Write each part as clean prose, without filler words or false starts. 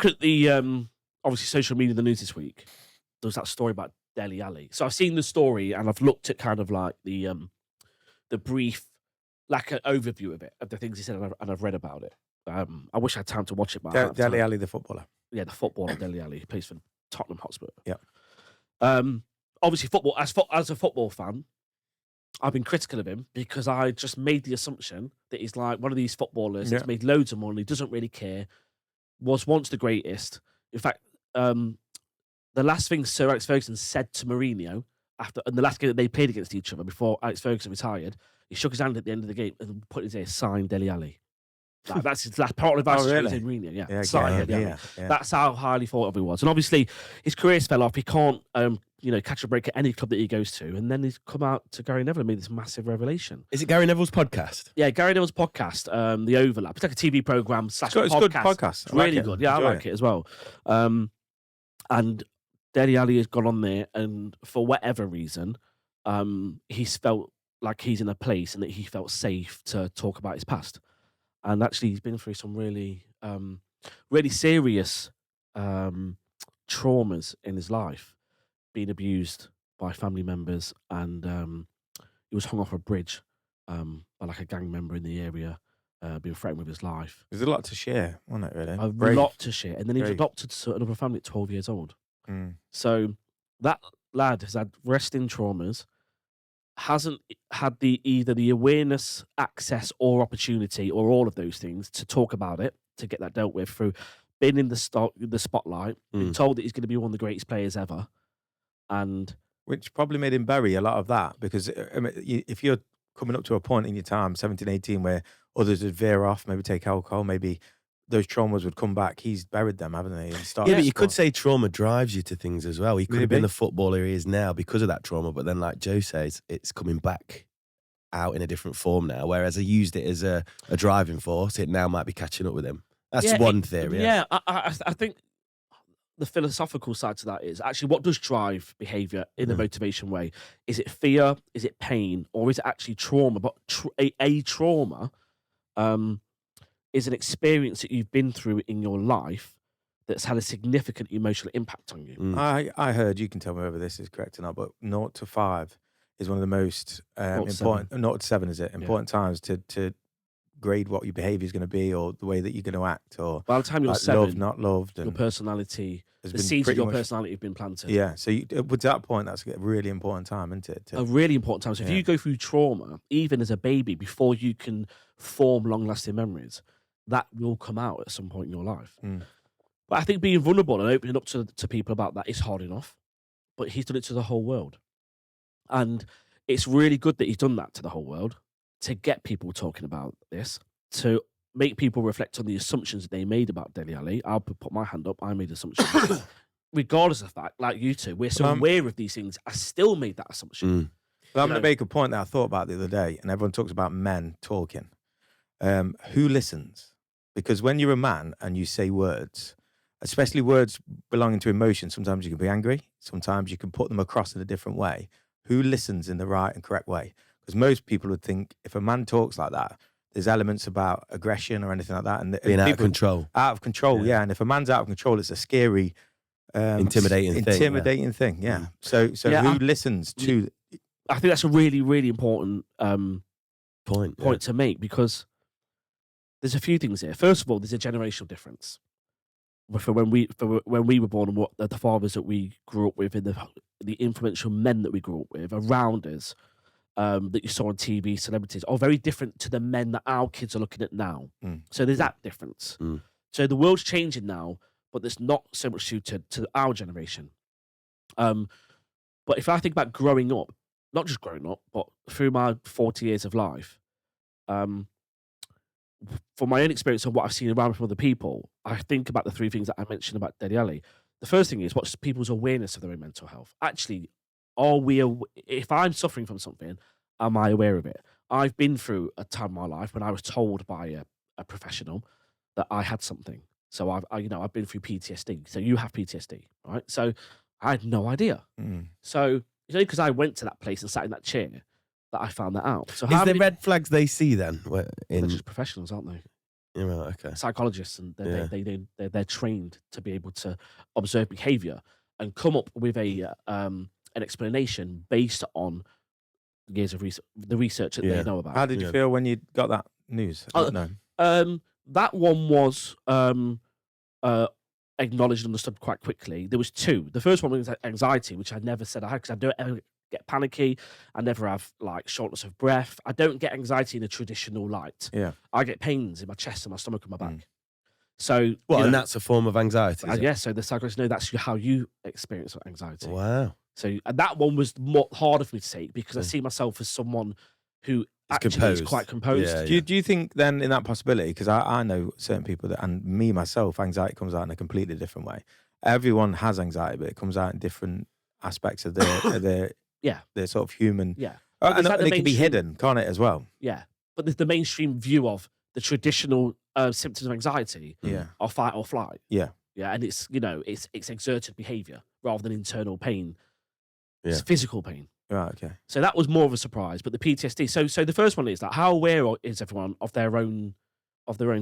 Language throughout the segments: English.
looking at the obviously social media, the news this week, there was that story about Dele Alli. So I've seen the story and I've looked at kind of like the brief, like an overview of it, of the things he said, and I've read about it. I wish I had time to watch it, but I don't have Dele time. Alli, the footballer. Yeah, the footballer Dele Alli, he plays for Tottenham Hotspur. Yeah. Obviously, football as a football fan, I've been critical of him because I just made the assumption that he's like one of these footballers that's made loads of money, doesn't really care, was once the greatest. In fact, the last thing Sir Alex Ferguson said to Mourinho in the last game that they played against each other before Alex Ferguson retired, he shook his hand at the end of the game and put his ear, sign Dele Alli. Like, that's his last part of advice to Mourinho. Yeah, sign Dele Alli. That's how highly thought of he was. And obviously, his career's fell off. He can't, catch a break at any club that he goes to. And then he's come out to Gary Neville and made this massive revelation. Is it Gary Neville's podcast? Yeah, Gary Neville's podcast, The Overlap. It's like a TV program / podcast. It's a good podcast. It's really good. Yeah, I like it as well. And Dele Alli has gone on there, and for whatever reason, he's felt like he's in a place and that he felt safe to talk about his past. And actually, he's been through some really, really serious traumas in his life, being abused by family members, and he was hung off a bridge by like a gang member in the area, being threatened with his life. There's a lot to share, wasn't it, really? A lot to share. And then he was adopted to another family at 12 years old. So that lad has had resting traumas, hasn't had either the awareness, access, or opportunity, or all of those things to talk about it, to get that dealt with through being in the spotlight, being told that he's going to be one of the greatest players ever, and which probably made him bury a lot of that, because if you're coming up to a point in your time, 17, 18, where others would veer off, maybe take alcohol, maybe those traumas would come back. He's buried them, haven't they? Yeah, but you could say trauma drives you to things as well. He could have been the footballer he is now because of that trauma, but then like Joe says, it's coming back out in a different form now, whereas he used it as a driving force. It now might be catching up with him. That's one theory. Yeah, I think the philosophical side to that is actually what does drive behaviour in a motivation way? Is it fear? Is it pain? Or is it actually trauma? But a trauma is an experience that you've been through in your life that's had a significant emotional impact on you. I heard, you can tell me whether this is correct or not, but 0 to 5 is one of the most important, 0 to 7 is it? Important times to grade what your behaviour is going to be, or the way that you're going to act, or by the time you're 7, loved, not loved, your personality, the seeds of your personality have been planted. Yeah, so with that point, that's a really important time, isn't it? A really important time. So if you go through trauma, even as a baby, before you can form long-lasting memories, that will come out at some point in your life. But I think being vulnerable and opening up to people about that is hard enough. But he's done it to the whole world. And it's really good that he's done that to the whole world, to get people talking about this, to make people reflect on the assumptions that they made about Dele Alli. I'll put my hand up. I made assumptions. Regardless of the fact, like you two, we're so aware of these things. I still made that assumption. But I'm going to make a point that I thought about the other day, and everyone talks about men talking. Who listens? Because when you're a man and you say words, especially words belonging to emotion, sometimes you can be angry, sometimes you can put them across in a different way. Who listens in the right and correct way? Because most people would think if a man talks like that, there's elements about aggression or anything like that. And being out of control. Out of control, yeah. And if a man's out of control, it's a scary, intimidating thing. Yeah. So who listens to? I think that's a really, really important point to make, because there's a few things here. First of all, there's a generational difference for when we were born, and what the fathers that we grew up with, and the influential men that we grew up with around us, that you saw on TV, celebrities, are very different to the men that our kids are looking at now. So there's that difference. So the world's changing now, but there's not so much suited to our generation. But if I think about growing up, not just growing up, but through my 40 years of life, from my own experience and what I've seen around from other people, I think about the 3 things that I mentioned about Dele Alli. The first thing is, what's people's awareness of their own mental health? Actually, if I'm suffering from something, am I aware of it? I've been through a time in my life when I was told by a professional that I had something. So I've been through PTSD. So you have PTSD, right? So I had no idea. So it's only because I went to that place and sat in that chair that I found that out. So is there red flags they see then? They're just professionals, aren't they? Yeah, right, okay. psychologists, and Yeah. they're trained to be able to observe behavior and come up with an explanation based on years of the research that Yeah. they know about. How did you Yeah. feel when you got that news? Oh, No. That one was acknowledged and understood quite quickly. There was two. The first one was anxiety, which I never said I had because I don't ever get panicky. I never have like shortness of breath. I don't get anxiety in a traditional light. Yeah. I get pains in my chest and my stomach and my back. Mm. So, Well, you and know, that's a form of anxiety. Is it? yeah. So the psychologists know that's how you experience anxiety. Wow. So and that one was harder for me to take because I see myself as someone who actually is quite composed. Yeah, Do you think then in that possibility, because I know certain people that, and me myself, anxiety comes out in a completely different way. Everyone has anxiety, but it comes out in different aspects of their their sort of human. Yeah. And Is that the it can be mainstream- hidden, can't it, as well? Yeah. But the mainstream view of the traditional symptoms of anxiety Yeah. are fight or flight. Yeah. Yeah. And it's, it's exerted behavior rather than internal pain. Yeah. It's physical pain. Right. Okay. So that was more of a surprise. But the PTSD. So the first one is that how aware is everyone of their own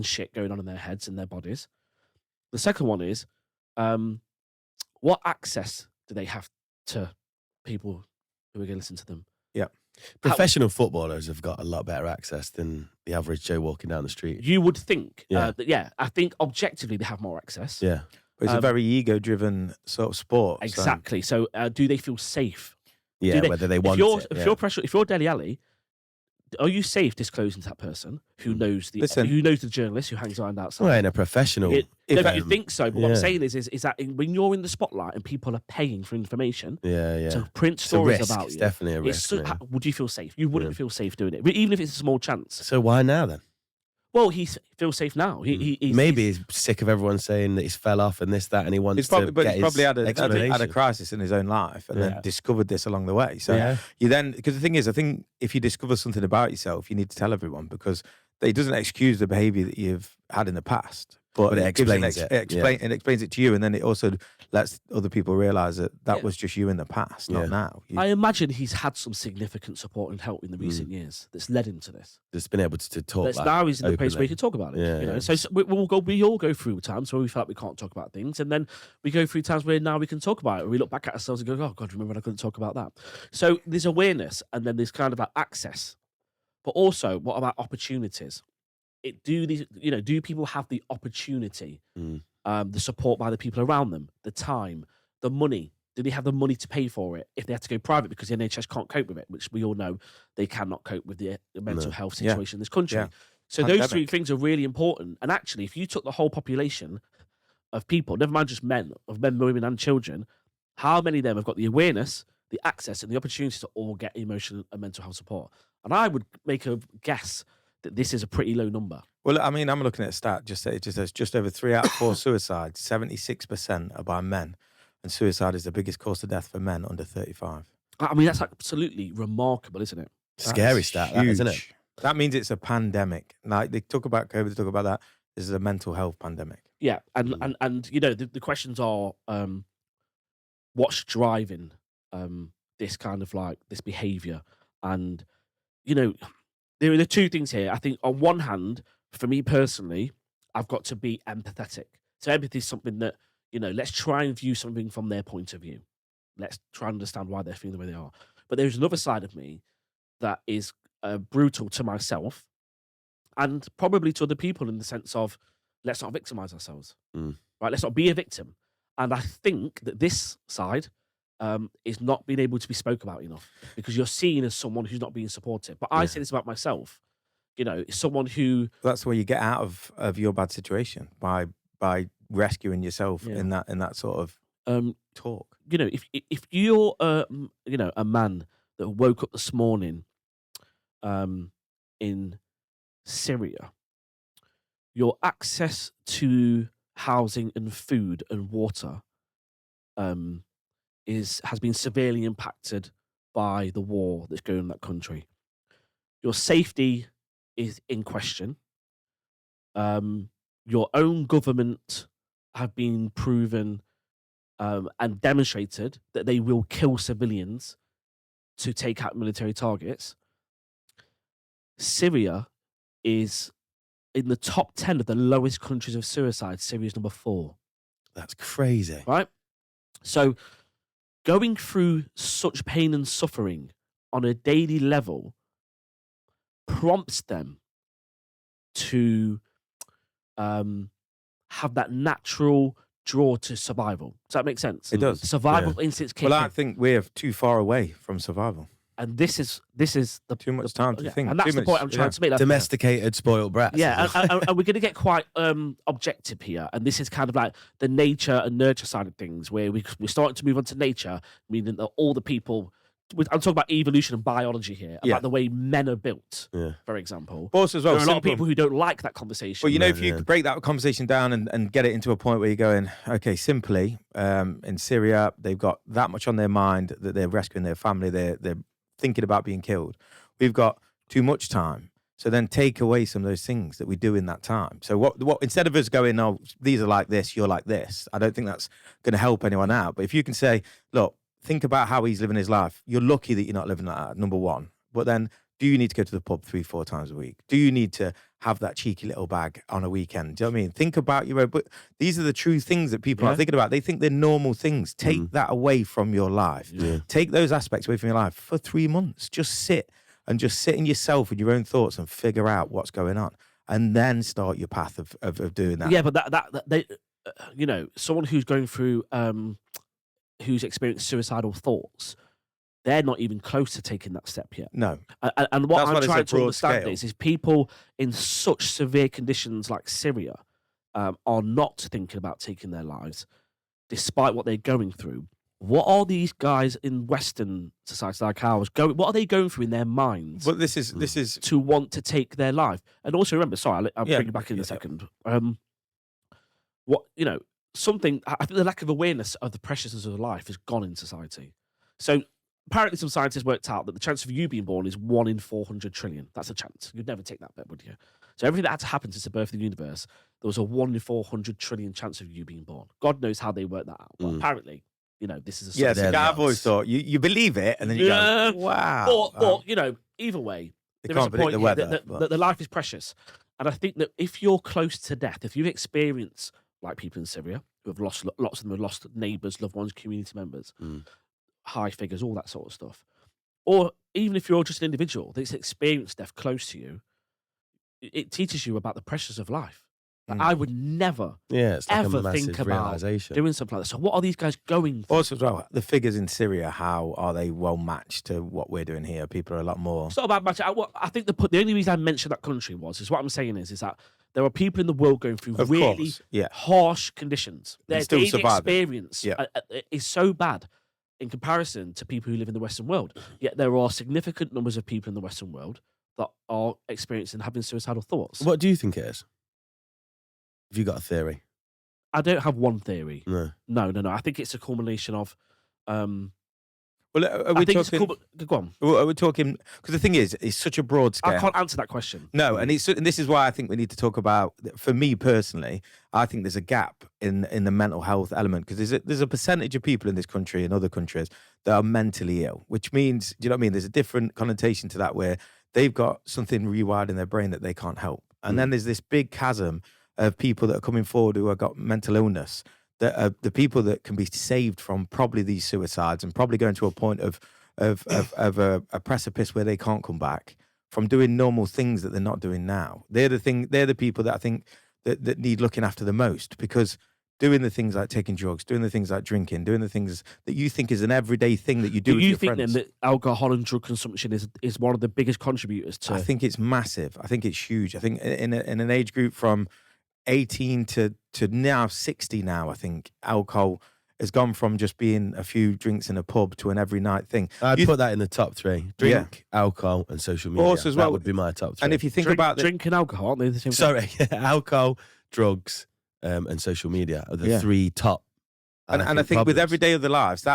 shit going on in their heads and their bodies? The second one is what access do they have to people who are going to listen to them? Professional footballers have got a lot better access than the average Joe walking down the street. You would think, Yeah. I think objectively they have more access. Yeah. But it's a very ego-driven sort of sport. Exactly. So do they feel safe? Yeah, they- whether they want If you're Dele Alli, are you safe disclosing to that person who knows the journalist who hangs around outside? Well, in a professional. Don't you think so? But what I'm yeah. saying is that when you're in the spotlight and people are paying for information Yeah. to print It's a stories risk. about It's you, definitely a risk. so, man. would you feel safe? You wouldn't feel safe doing it, even if it's a small chance. So why now then? Well, he feels safe now. Maybe he's sick of everyone saying that he's fell off and this, that, and he wants He's probably, to get he's probably had explanation. a crisis in his own life and Yeah. then discovered this along the way. So you then, because the thing is, I think if you discover something about yourself, you need to tell everyone because it doesn't excuse the behaviour that you've had in the past, but it gives explains it. It explains it to you, and then it also lets other people realise that was just you in the past, not now. I imagine he's had some significant support and help in the recent years that's led him to this. Just been able to talk. But now he's in the place where openly. he can talk about it. Yeah. So we all go through times where we feel like we can't talk about things, and then we go through times where now we can talk about it. We look back at ourselves and go, "Oh God, remember when I couldn't talk about that?" So there's awareness, and then there's kind of like access, but also what about opportunities? Do people have the opportunity, the support by the people around them, the time, the money? Do they have the money to pay for it if they have to go private because the NHS can't cope with it, which we all know they cannot cope with the mental health situation in this country. Yeah. So those three things are really important. And actually, if you took the whole population of people, never mind just men, women, and children, how many of them have got the awareness, the access, and the opportunity to all get emotional and mental health support? And I would make a guess that this is a pretty low number. Well, I mean, I'm looking at a stat. It just says just over 3 out of 4 suicides, 76% are by men, and suicide is the biggest cause of death for men under 35. I mean, that's absolutely remarkable, isn't it? Scary stat, that, isn't it? That means it's a pandemic. Like they talk about COVID, they talk about that. This is a mental health pandemic. Yeah, and the questions are, what's driving this kind of like this behaviour, and there are two things here. I think on one hand, for me personally, I've got to be empathetic. So empathy is something that let's try and view something from their point of view. Let's try and understand why they're feeling the way they are. But there's another side of me that is brutal to myself and probably to other people in the sense of let's not victimize ourselves, right? Let's not be a victim. And I think that this side is not being able to be spoke about enough because you're seen as someone who's not being supportive. But I say this about myself, someone who... That's where you get out of your bad situation by rescuing yourself in that sort of talk. If you're a man that woke up this morning in Syria, your access to housing and food and water has been severely impacted by the war that's going on in that country. Your safety is in question. Your own government have been proven and demonstrated that they will kill civilians to take out military targets. Syria is in the top 10 of the lowest countries of suicide, Syria is number 4. That's crazy. Right? So going through such pain and suffering on a daily level prompts them to have that natural draw to survival. Does that make sense? It does. Survival instincts kick Well, I in. think we're too far away from survival. And this is the Too much time to think. And that's Too the much- point I'm trying to make. That's- Domesticated, spoiled brats. Yeah, and we're going to get quite objective here. And this is kind of like the nature and nurture side of things, where we're starting to move on to nature, meaning that all the people... I'm talking about evolution and biology here, about the way men are built, for example. But also as well, there are a lot of simple- people who don't like that conversation. Well, if you could break that conversation down and get it into a point where you're going, okay, simply, in Syria, they've got that much on their mind that they're rescuing their family, they're thinking about being killed. We've got too much time. So then take away some of those things that we do in that time. So what instead of us going, oh, these are like this, you're like this, I don't think that's going to help anyone out. But if you can say, look, think about how he's living his life. You're lucky that you're not living like that, number one. But then, do you need to go to the pub 3-4 times a week? Do you need to have that cheeky little bag on a weekend? Do you know what I mean? Think about your own. But these are the true things that people aren't thinking about. They think they're normal things. Take that away from your life. Yeah. Take those aspects away from your life for 3 months. Just sit in yourself with your own thoughts and figure out what's going on. And then start your path of doing that. Yeah, but that they, someone who's going through... who's experienced suicidal thoughts, they're not even close to taking that step yet. No. And what That's why I'm they trying say to broad understand scale. is people in such severe conditions like Syria are not thinking about taking their lives, despite what they're going through. What are these guys in Western societies like ours going? What are they going through in their minds? But this is to want to take their life. And also remember, sorry, I'll bring you back in a second. Something, I think the lack of awareness of the preciousness of life has gone in society. So apparently some scientists worked out that the chance of you being born is 1 in 400 trillion. That's a chance. You'd never take that bet, would you? So everything that had to happen since the birth of the universe, there was a 1 in 400 trillion chance of you being born. God knows how they worked that out. But apparently, this is a... Yes, They're the I've always odds. thought you believe it, and then you go, wow. Or either way, They there is can't a predict point the here weather, that but- the life is precious. And I think that if you're close to death, if you've experienced, like people in Syria, who have lost, lots of them have lost neighbours, loved ones, community members, high figures, all that sort of stuff. Or even if you're just an individual that's experienced death close to you, it teaches you about the pressures of life. Like, I would never, it's like ever a massive think about realization. doing something like that. So what are these guys going through? Also, as well, the figures in Syria, how are they well matched to what we're doing here? People are a lot more. It's not about much. I think the only reason I mentioned that country is what I'm saying is that there are people in the world going through Of really course, yeah. harsh conditions. Their still daily surviving. experience Yeah. is so bad in comparison to people who live in the Western world. Yet there are significant numbers of people in the Western world that are experiencing having suicidal thoughts. What do you think it is? Have you got a theory? I don't have one theory. No. No. I think it's a culmination of. Well, are we talking? Go on. Are we talking? Because the thing is, it's such a broad scale. I can't answer that question. No, and this is why I think we need to talk about. For me personally, I think there's a gap in the mental health element, because there's a percentage of people in this country and other countries that are mentally ill, which means, do you know what I mean? There's a different connotation to that, where they've got something rewired in their brain that they can't help, and then there's this big chasm of people that are coming forward who have got mental illness, that are the people that can be saved from probably these suicides and probably going to a point of a precipice where they can't come back from doing normal things that they're not doing now. They're the people that I think that need looking after the most, because doing the things like taking drugs, doing the things like drinking, doing the things that you think is an everyday thing that you do with you your think friends. then that alcohol and drug consumption is one of the biggest contributors to? I think it's massive. I think it's huge. I think in an age group from 18 to now 60 now, I think alcohol has gone from just being a few drinks in a pub to an every night thing. I'd put that in the top 3. Drink, alcohol, and social media. Also as well, that would be my top 3. And if you think about drink and alcohol, aren't they the same thing? Sorry, alcohol, drugs, and social media are the 3 top. And I think with every day of their lives,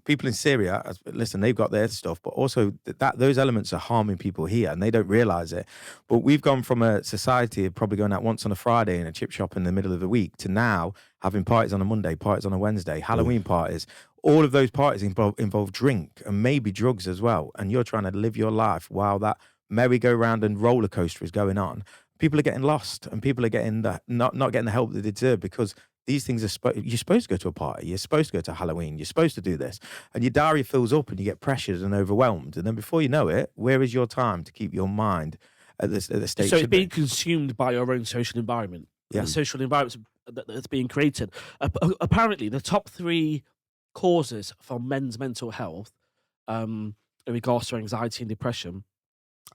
people in Syria, listen, they've got their stuff, but also those elements are harming people here, and they don't realise it. But we've gone from a society of probably going out once on a Friday in a chip shop in the middle of the week to now having parties on a Monday, parties on a Wednesday, Halloween parties. All of those parties involve drink and maybe drugs as well. And you're trying to live your life while that merry-go-round and roller coaster is going on. people are getting lost, and people are getting not getting the help that they deserve, because these things are you're supposed to go to a party, you're supposed to go to Halloween, you're supposed to do this, and your diary fills up and you get pressured and overwhelmed, and then before you know it, where is your time to keep your mind at the state? So it's being consumed by your own social environment. Yeah. The social environment that's being created. Apparently, the top 3 causes for men's mental health, in regards to anxiety and depression,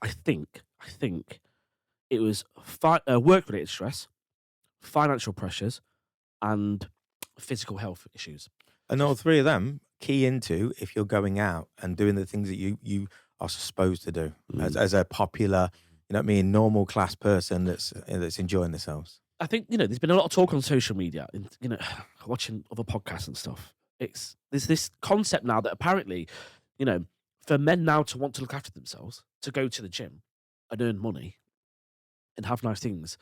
I think it was work-related stress, financial pressures, and physical health issues. And all 3 of them key into if you're going out and doing the things that you are supposed to do as a popular, you know what I mean, normal class person that's enjoying themselves. I think, there's been a lot of talk on social media, and, watching other podcasts and stuff. There's this concept now that apparently, for men now to want to look after themselves, to go to the gym and earn money and have nice things,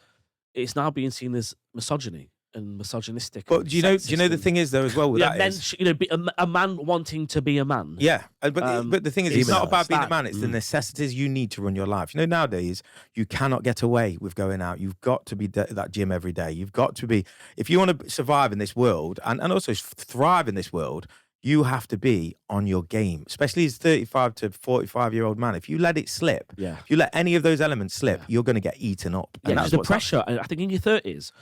it's now being seen as misogyny and misogynistic. But do you know the thing is though as well with that men, is, be a man wanting to be a man. yeah, but the thing is, it's not about being a man. It's the Mm. necessities you need to run your life. Nowadays you cannot get away with going out. You've got to be at that gym every day. You've got to be, if you want to survive in this world and also thrive in this world, you have to be on your game, especially as 35 to 45-year-old man. If you let it slip, Yeah. if you let any of those elements slip, you're going to get eaten up. Yeah, And because that's the what's pressure, I think in your 30s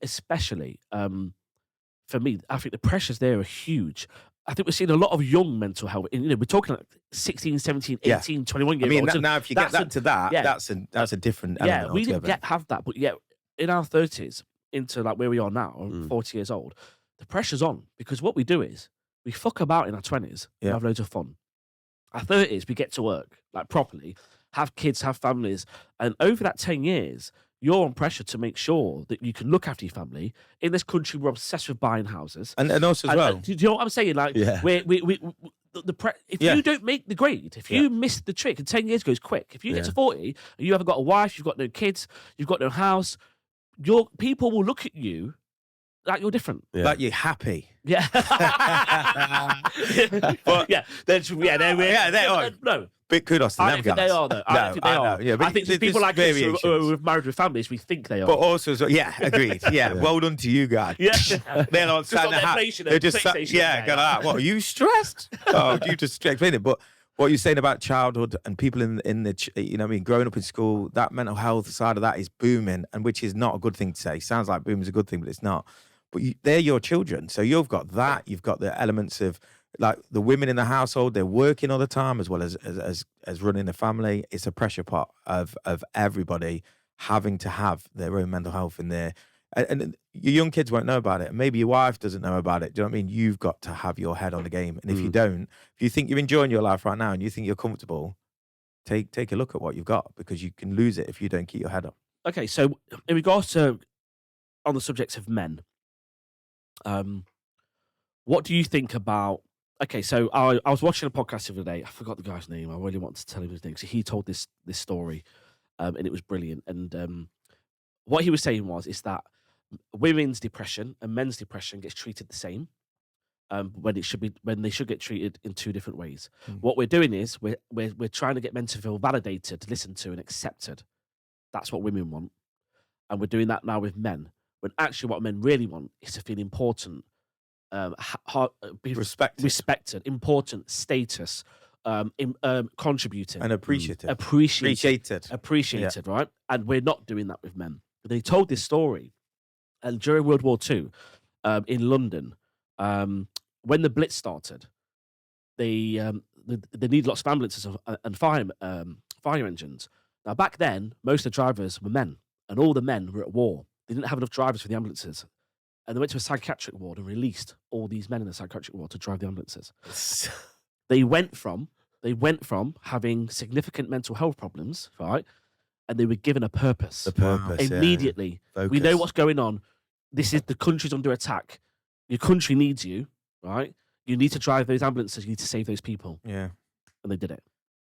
especially, for me, I think the pressures there are huge. I think we're seeing a lot of young mental health. We're talking like 16, 17, 18, 21 years old. I mean, now if you get that to that, yeah. that's a different element. Yeah, we didn't altogether. have that. But yet, in our 30s, into like where we are now, 40 years old, the pressure's on. Because what we do is, we fuck about in our 20s, we have loads of fun. Our 30s, we get to work, like properly, have kids, have families. And over that 10 years, you're on pressure to make sure that you can look after your family. In this country, we're obsessed with buying houses. And also as well. Do you know what I'm saying? Like, Yeah. if you don't make the grade, if you miss the trick, and 10 years goes quick. If you get to 40 and you haven't got a wife, you've got no kids, you've got no house, people will look at you like you're different. Yeah. Like you're happy. Yeah. But- they are. No. Big kudos to I them don't think guys. they are, though. I don't think they are. Yeah, but I think there's people like us variations. who are married with families, we think they are. But also, agreed. Yeah, well done to you guys. yeah. They're not Just on their They're just PlayStation. go like, what? Are you stressed? Oh, you just explain it. But what you're saying about childhood and people in the growing up in school, that mental health side of that is booming, and which is not a good thing to say. Sounds like boom is a good thing, but it's not. But they're your children, so you've got that. You've got the elements of like the women in the household. They're working all the time as well as running the family. It's a pressure pot of everybody having to have their own mental health in there. And your young kids won't know about it. Maybe your wife doesn't know about it. Do you know what I mean? You've got to have your head on the game. And if you don't, if you think you're enjoying your life right now and you think you're comfortable, take a look at what you've got, because you can lose it if you don't keep your head up. Okay, so in regards to on the subject of men, what do you think about? Okay, so I was watching a podcast the other day. I forgot the guy's name. I really want to tell him his name. So he told this story, and it was brilliant. And what he was saying is that women's depression and men's depression gets treated the same, when they should get treated in 2 different ways. What we're doing is we're trying to get men to feel validated, listened to, and accepted. That's what women want, and we're doing that now with men. When actually, what men really want is to feel important, be respected, important, status, contributing, And appreciative. appreciated, right? And we're not doing that with men. They told this story, and during World War II, in London, when the Blitz started, they need lots of ambulances and fire engines. Now, back then, most of the drivers were men, and all the men were at war. They didn't have enough drivers for the ambulances. And they went to a psychiatric ward and released all these men in the psychiatric ward to drive the ambulances. They went from having significant mental health problems, right? And they were given a purpose. The purpose, Immediately. Focus. We know what's going on. This is the country's under attack. Your country needs you, right? You need to drive those ambulances. You need to save those people. Yeah. And they did it.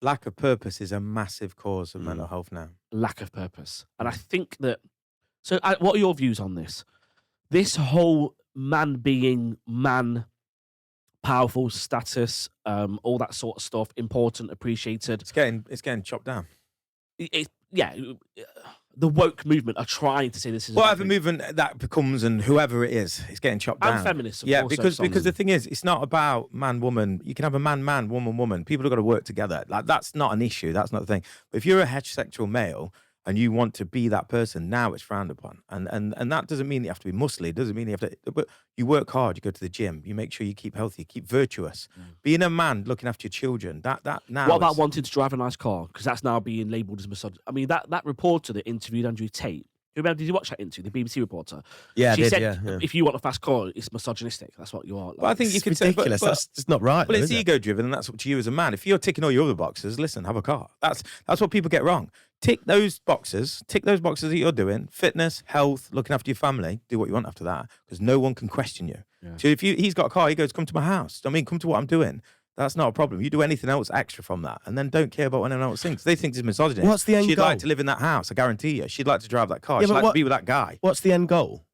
Lack of purpose is a massive cause of mental health now. Lack of purpose. And I think that... So what are your views on this? This whole man being man, powerful, status, all that sort of stuff, important, appreciated. It's getting chopped down. The the woke movement are trying to say this is whatever movement that becomes, and whoever it is, it's getting chopped down. And feminists, of yeah, course, because the thing is, it's not about man woman. You can have a man woman. People have got to work together. Like that's not an issue. That's not the thing. But if you're a heterosexual male and you want to be that person, now it's frowned upon. And that doesn't mean you have to be muscly. It doesn't mean you have to. But you work hard. You go to the gym. You make sure you keep healthy. Keep virtuous. Being a man, looking after your children. That now. What about wanting to drive a nice car? Because that's now being labelled as misogyny. I mean, that reporter that interviewed Andrew Tate. Remember, did you watch that interview? The BBC reporter. Yeah, she I did, said, yeah. if you want a fast car, it's misogynistic. That's what you are. Like. Well, I think you It's could ridiculous. say, That's just not right. Well, though, it's is it? ego driven, and that's up to you as a man. If you're ticking all your other boxes, listen, have a car. That's what people get wrong. Tick those boxes that you're doing: fitness, health, looking after your family. Do what you want after that, because no one can question you. Yeah. So if he's got a car, he goes, "Come to my house." I mean, come to what I'm doing. That's not a problem. You do anything else extra from that, and then don't care about what anyone else thinks. They think it's misogynist. What's the end She'd goal? like to live in that house. I guarantee you. She'd like to drive that car. Yeah, She'd but like to be with that guy. What's the end goal?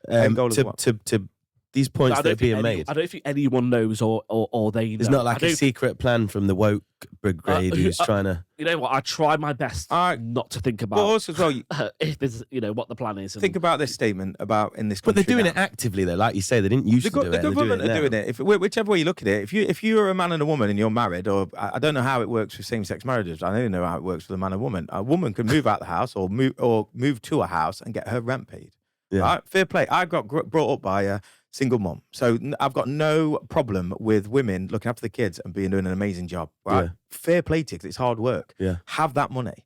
End goal of what? To these points that are being made. I don't think anyone knows or they know. There's not like I a don't- secret plan from the woke brigade who's trying to. You know what? I try my best not to think about But also as well, if there's, what the plan is. And, think about this statement about in this But country. they're doing now. it actively, though. Like you say, they didn't used to do it. The They're doing government it are now. doing it. Whichever way you look at it, if you're a man and a woman and you're married, or I don't know how it works with same-sex marriages. I don't know how it works with a man and woman. A woman can move out the house or move to a house and get her rent paid. Yeah. Right? Fair play. I got brought up by a single mom, so I've got no problem with women looking after the kids and doing an amazing job. Right? Yeah. Fair play to you, 'cause it's hard work. Yeah. Have that money.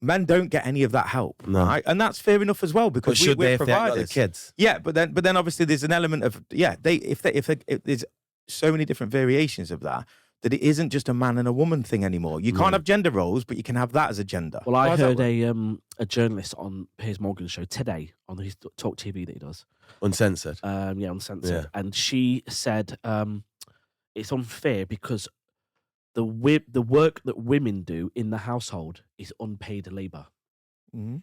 Men don't get any of that help, No. right? And that's fair enough as well, But because should we're they if they haven't got providers. the kids? Yeah, but then obviously there's an element of if there's so many different variations of that it isn't just a man and a woman thing anymore. You can't have gender roles, but you can have that as a gender. Well, Why I is that heard work? a journalist on Piers Morgan's show today on his Talk TV that he does. Uncensored. Uncensored, Yeah. and she said it's unfair because the work that women do in the household is unpaid labour. Mhm.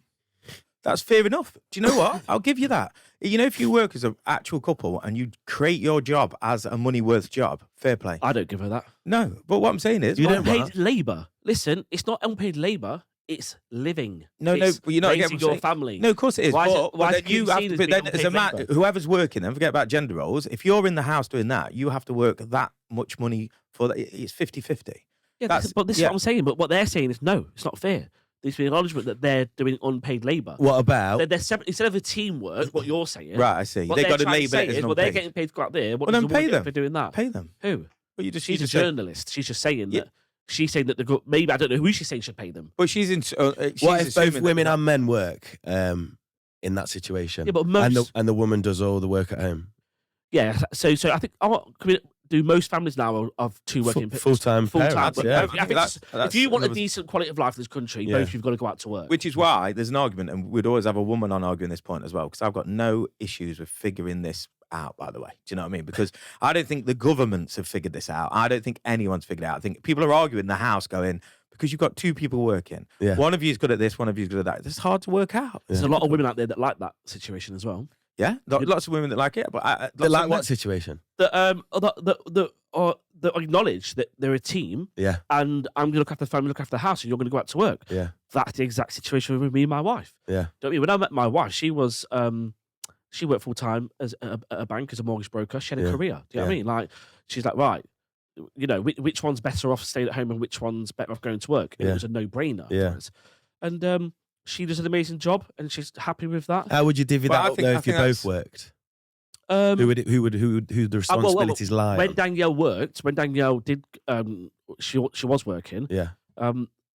That's fair enough. Do you know what? I'll give you that. If you work as an actual couple and you create your job as a money worth job, fair play. I don't give her that. No, but what I'm saying is, You don't Unpaid labour. Listen, it's not unpaid labour. It's living. No, It's but you're not raising getting what I'm your saying. family. No, of course it is. Why is but, it- why but is then it you have seen to. as But being then, as a unpaid man, labour? whoever's working, and forget about gender roles. If you're in the house doing that, you have to work that much money for that. It's 50-50. Yeah, That's- but this is yeah. what I'm saying. But what they're saying is no, it's not fair. There's been acknowledgement that they're doing unpaid labour. What about? They're separate, instead of a teamwork, what you're saying. Right, I see. What They've they're got to trying label say it as is, an well, they're unpaid. getting paid quite there. What Well, does then the pay woman get them. for doing that? Pay them. Who? But you just She's a just said- journalist. She's just saying Yeah. that. She's saying that maybe I don't know who she's saying should pay them. But she's in. She's What if both assuming women that, and men work in that situation? Yeah, but and most. the woman does all the work at home. Yeah, so I think do most families now of two working Full-time full-time. parents, But yeah. I think That's- if you want a another- decent quality of life in this country, Yeah. both you've got to go out to work. Which is why there's an argument, and we'd always have a woman on arguing this point as well, because I've got no issues with figuring this out, by the way. Do you know what I mean? Because I don't think the governments have figured this out. I don't think anyone's figured it out. I think people are arguing in the house going, because you've got two people working. Yeah. One of you's good at this, one of you's good at that. It's hard to work out. There's a lot of women out there that like that situation as well. Yeah? Lots of women that like it. But But like what situation? That acknowledge that they're a team, Yeah, and I'm going to look after the family, look after the house, and you're going to go out to work. yeah, That's the exact situation with me and my wife. yeah. Don't you? When I met my wife, she was she worked full time as at a bank as a mortgage broker. She had a Yeah. career. Do you know what I mean? Like she's like, right, which one's better off staying at home and which one's better off going to work? And Yeah. it was a no brainer. Yeah. And she does an amazing job, and she's happy with that. How would you divvy Well, that I up think- though I if you think both that's- worked? Um, Who would the responsibilities lie when on? Danielle worked, when Danielle did, she was working. Yeah,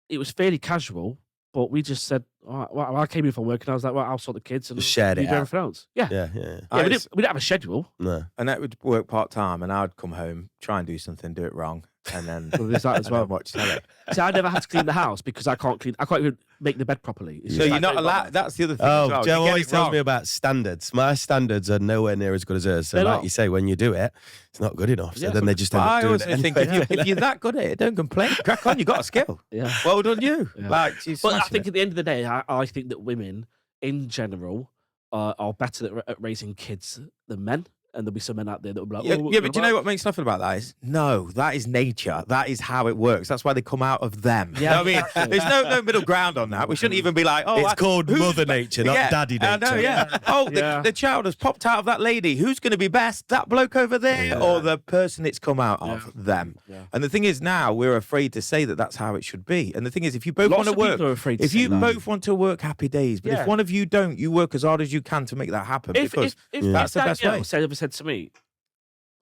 It was fairly casual, but we just said, all right, well, I came in from work and I was like, well, I'll sort the kids and Just shared you it do out. everything else. Yeah. yeah. Yeah, we didn't have a schedule. No. And that would work part-time, and I'd come home, try and do something, do it wrong, and then Well, there's that as and then well. watch telly. See, I never had to clean the house because I can't even make the bed properly. It's So just you're like, not don't allowed. bother. That's the other thing. as Oh, well. Joe You get always it tells wrong. me about standards. My standards are nowhere near as good as hers. So, They're like not. you say, when you do it, it's not good enough. So Yeah, then they just end But up I doing also it think anyway. if you're that good at it, don't complain. Crack on, you got a skill. Yeah. Well done, you. Yeah. Like, she's But I smashing think it. at the end of the day, I think that women in general are better at raising kids than men. And there'll be some men out there that will be like, Yeah, oh, yeah, but do you know what makes nothing about that is? No, that is nature. That is how it works. That's why they come out of them. Yeah, You know what I mean? There's no middle ground on that. We shouldn't even be like, oh, It's called who's Mother Nature, not Daddy Nature. I know, yeah. Oh, the child has popped out of that lady. Who's going to be best? That bloke over there or the person it's come out of? Them. Yeah. And the thing is now we're afraid to say that that's how it should be. And the thing is, if you both Lots want to of work, people are afraid to if say you that. both want to work happy days, but Yeah. if one of you don't, you work as hard as you can to make that happen because that's the best way. Ever said to me,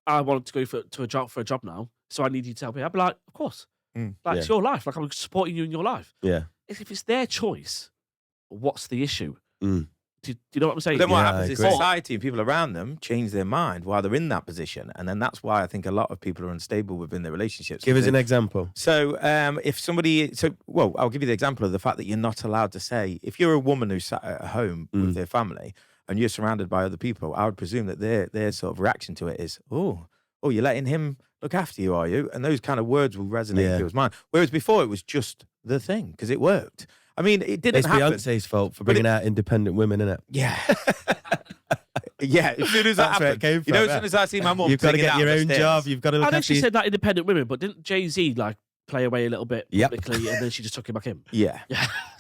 I wanted to go for a job now, so I need you to help me. I'd be like, of course. It's your life. Like, I'm supporting you in your life. Yeah. If it's their choice, what's the issue? Mm. Do you know what I'm saying? But then what Yeah, happens I is agree. society and people around them change their mind while they're in that position. And then that's why I think a lot of people are unstable within their relationships. Give us an example. So if somebody, I'll give you the example of the fact that you're not allowed to say, if you're a woman who's sat at home with their family and you're surrounded by other people, I would presume that their sort of reaction to it is, oh, you're letting him look after you, are you? And those kind of words will resonate in people's mind. Whereas before it was just the thing because it worked. I mean, it didn't It's happen. Beyonce's fault for bringing out independent women, innit? Yeah. Yeah, as soon as that That's where it happened, came you know, from, as soon as I see my mum, You've got to singing get out your the own stairs. job. You've got to look I know after she your... said that independent women, but didn't Jay-Z like play away a little bit Yep. publicly and then she just took him back in? Yeah.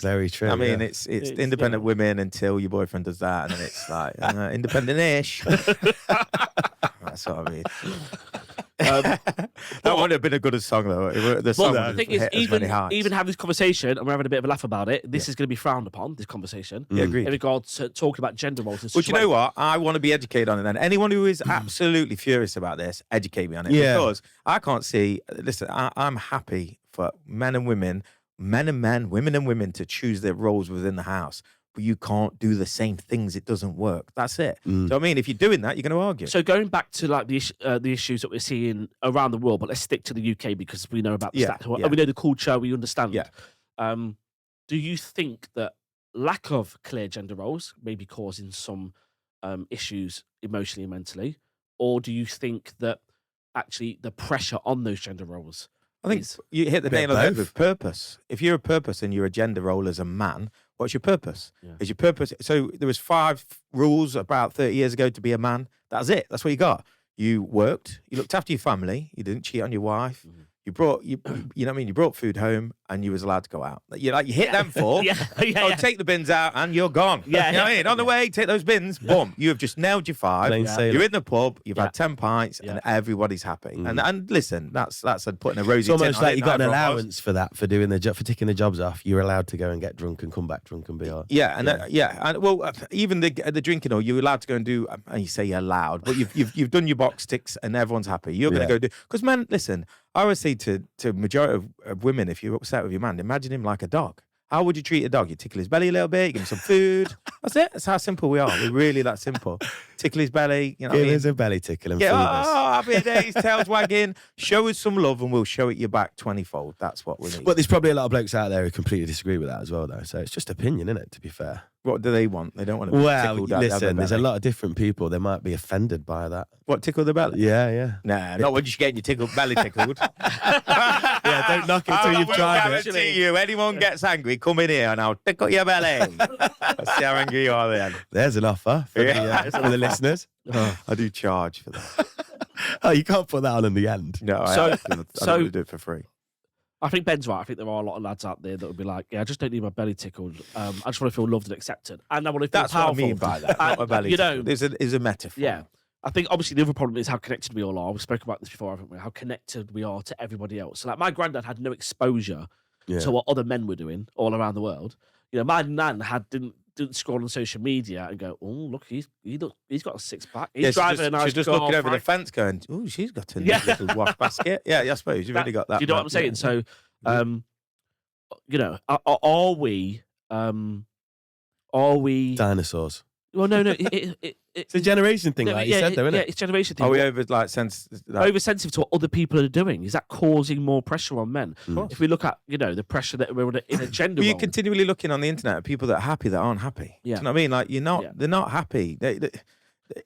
Very true. I mean, yeah. it's independent women until your boyfriend does that, and then it's like independent-ish. That's what I mean. That wouldn't have been a good song though. The song The would have thing is, hit as many heights. even having this conversation, and we're having a bit of a laugh about it, this is going to be frowned upon, this conversation, Yeah, agreed. in regards to talking about gender roles. In Well, such do you know what? I want to be educated on it then. Anyone who is absolutely furious about this, educate me on it. Yeah. Because I can't see, listen, I'm happy for men and women, women and women to choose their roles within the house. But you can't do the same things. It doesn't work. That's it. Do you know what I mean? If you're doing that, you're going to argue. So going back to like the issues that we're seeing around the world, but let's stick to the UK because we know about the stats. We know the culture, we understand. Yeah. Do you think that lack of clear gender roles may be causing some issues emotionally and mentally, or do you think that actually the pressure on those gender roles? I think you hit the Bit nail on the head both. with purpose. If you're a purpose and you're a gender role as a man, what's your purpose? Yeah. Is your purpose? So there was 5 rules about 30 years ago to be a man. That's it. That's what you got. You worked. You looked after your family. You didn't cheat on your wife. You brought you know what I mean. You brought food home, and you was allowed to go out. You hit them 4. Take the bins out, and you're gone. Yeah, you know what I mean. On the way, take those bins. Boom. You have just nailed your 5. Plain sailing. You're in the pub. You've had 10 pints, and everybody's happy. And listen, that's putting a rosy. It's almost tint on like it, you got an everyone was. allowance for that, for doing the job, for ticking the jobs off. You're allowed to go and get drunk and come back drunk and be all right. Yeah, and well, even the drinking, or you're allowed to go and do. And you say you're allowed, but you've done your box ticks, and everyone's happy. You're going to go do because men, listen. I always say to majority of women, if you're upset with your man, imagine him like a dog. How would you treat a dog? You tickle his belly a little bit, you give him some food. That's it. That's how simple we are. We're really that simple. Tickle his belly. You know what I Give mean? us a belly tickle and Yeah, feed us. happy days, tails wagging. Show us some love, and we'll show it you back 20-fold. That's what we need. But there's probably a lot of blokes out there who completely disagree with that as well, though. So it's just opinion, isn't it? To be fair. What do they want? They don't want to be Well, tickled down the listen, there's a belly. lot of different people. They might be offended by that. What, tickle the belly? Yeah. Nah, not when you're getting your belly tickled. Yeah, don't knock it until you've tried it. guarantee you, anyone gets angry, come in here and I'll tickle your belly. Let's see how angry you are then. There's an offer for for the listeners. I do charge for that. Oh, you can't put that on in the end. No, I So- don't so- really do it for free. I think Ben's right. I think there are a lot of lads out there that would be like, yeah, I just don't need my belly tickled. I just want to feel loved and accepted. And I want to feel That's what I powerful. mean by that. Not And, a belly you know, tickle. Is a metaphor. Yeah. I think obviously the other problem is how connected we all are. We've spoken about this before, haven't we? How connected we are to everybody else. So like my granddad had no exposure to what other men were doing all around the world. You know, my nan didn't scroll on social media and go, oh, look, he's got a 6-pack. He's driving a nice she's just car, looking over the right? fence going, oh, she's got a Yeah. little wash basket. Yeah, I suppose. You've really got that. Do you know what I'm saying? So, you know, are we Dinosaurs. well, no. It's a generation thing, like you said, though, isn't yeah, it? it's generation thing. Are we over Oversensitive to what other people are doing? Is that causing more pressure on men? If we look at, you know, the pressure that we're in a gender Well, you're role. continually looking on the internet at people that are happy that aren't happy. Yeah. Do you know what I mean? Like they're not happy.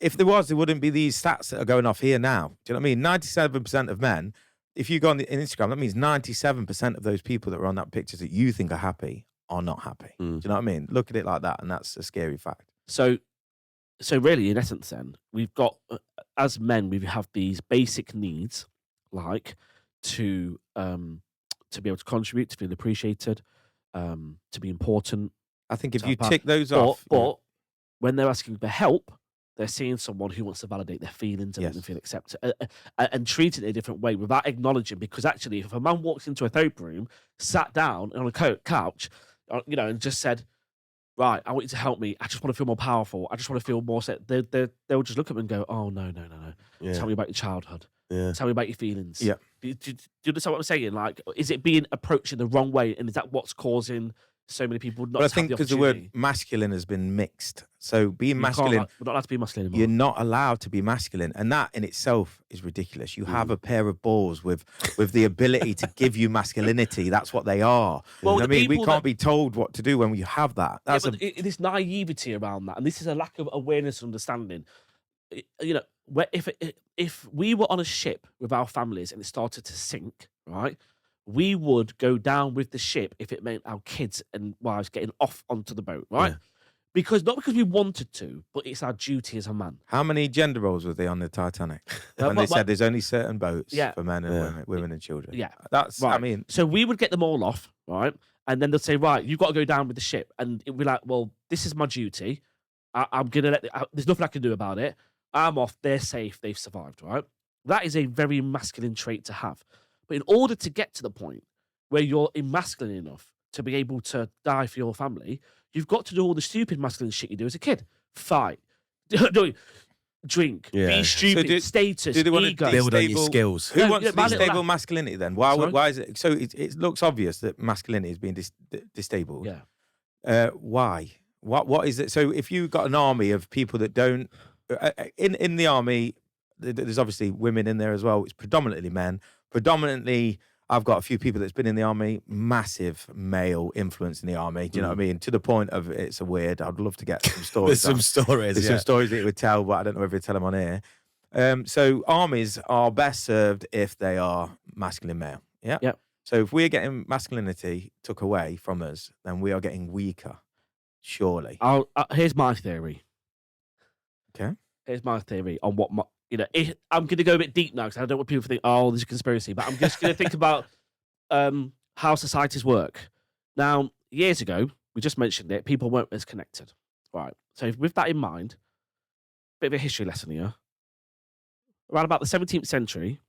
If there was, there wouldn't be these stats that are going off here now. Do you know what I mean? 97% of men, if you go on Instagram, that means 97% of those people that are on that pictures that you think are happy are not happy. Do you know what I mean? Look at it like that, and that's a scary fact. So So really, in essence, then we've got as men, we have these basic needs like to be able to contribute, to feel appreciated, to be important. I think if to you have- tick those But, off, but when they're asking for help, they're seeing someone who wants to validate their feelings and make them Yes. feel accepted and treat it in a different way without acknowledging. Because actually, if a man walks into a therapy room, sat down on a couch, and just said, "Right, I want you to help me. I just want to feel more powerful. I just want to feel more set," they'll just look at him and go, "Oh no. Yeah. Tell me about your childhood. Yeah. Tell me about your feelings." Yeah. Do you understand what I'm saying? Like, is it being approached in the wrong way, and is that what's causing so many people not but I to think have the because the word opportunity? masculine has been mixed. So being You can't, masculine, we're not allowed to be masculine anymore. you're not allowed to be masculine, and that in itself is ridiculous. You have a pair of balls with the ability to give you masculinity. That's what they are. Well, I the mean, we people can't that- be told what to do when we have that. Yeah, That's but this naivety around that, and this is a lack of awareness and understanding. Where if we were on a ship with our families and it started to sink, right, we would go down with the ship if it meant our kids and wives getting off onto the boat, right? Yeah. Because not because we wanted to, but it's our duty as a man. how many gender roles were they on the Titanic when they Well, said there's only certain boats Yeah. for men and Yeah. women and children? Yeah. That's. Right. I mean, So we would get them all off, right? And then they'll say, right, you've got to go down with the ship. And it'd be like, well, this is my duty. I'm going to there's nothing I can do about it. I'm off. They're safe. They've survived, right? That is a very masculine trait to have. But in order to get to the point where you're masculine enough to be able to die for your family, you've got to do all the stupid masculine shit you do as a kid. Fight. Drink. Yeah. Be So stupid. Status. do they want to ego. Build on your Stable- skills. who No, wants yeah, to my be little stable lad- masculinity then? Sorry? Why is it? So it looks obvious that masculinity is being disabled. Yeah. Why? What is it? So if you've got an army of people that don't in the army, there's obviously women in there as well. It's predominantly men. Predominantly, I've got a few people that's been in the army. Massive male influence in the army. Do you know what I mean? To the point of it's a weird. I'd love to get some stories. There's some stories. There's Yeah. some stories that he would tell, but I don't know if he'd tell them on air. So armies are best served if they are masculine male. Yeah. Yep. So if we're getting masculinity took away from us, then we are getting weaker. Surely. Here's my theory. Okay. Here's my theory on what I'm going to go a bit deep now because I don't want people to think, oh, there's a conspiracy. But I'm just going to think about how societies work. Now, years ago, we just mentioned it. People weren't as connected, right? So with that in mind, bit of a history lesson here. Around about the 17th century,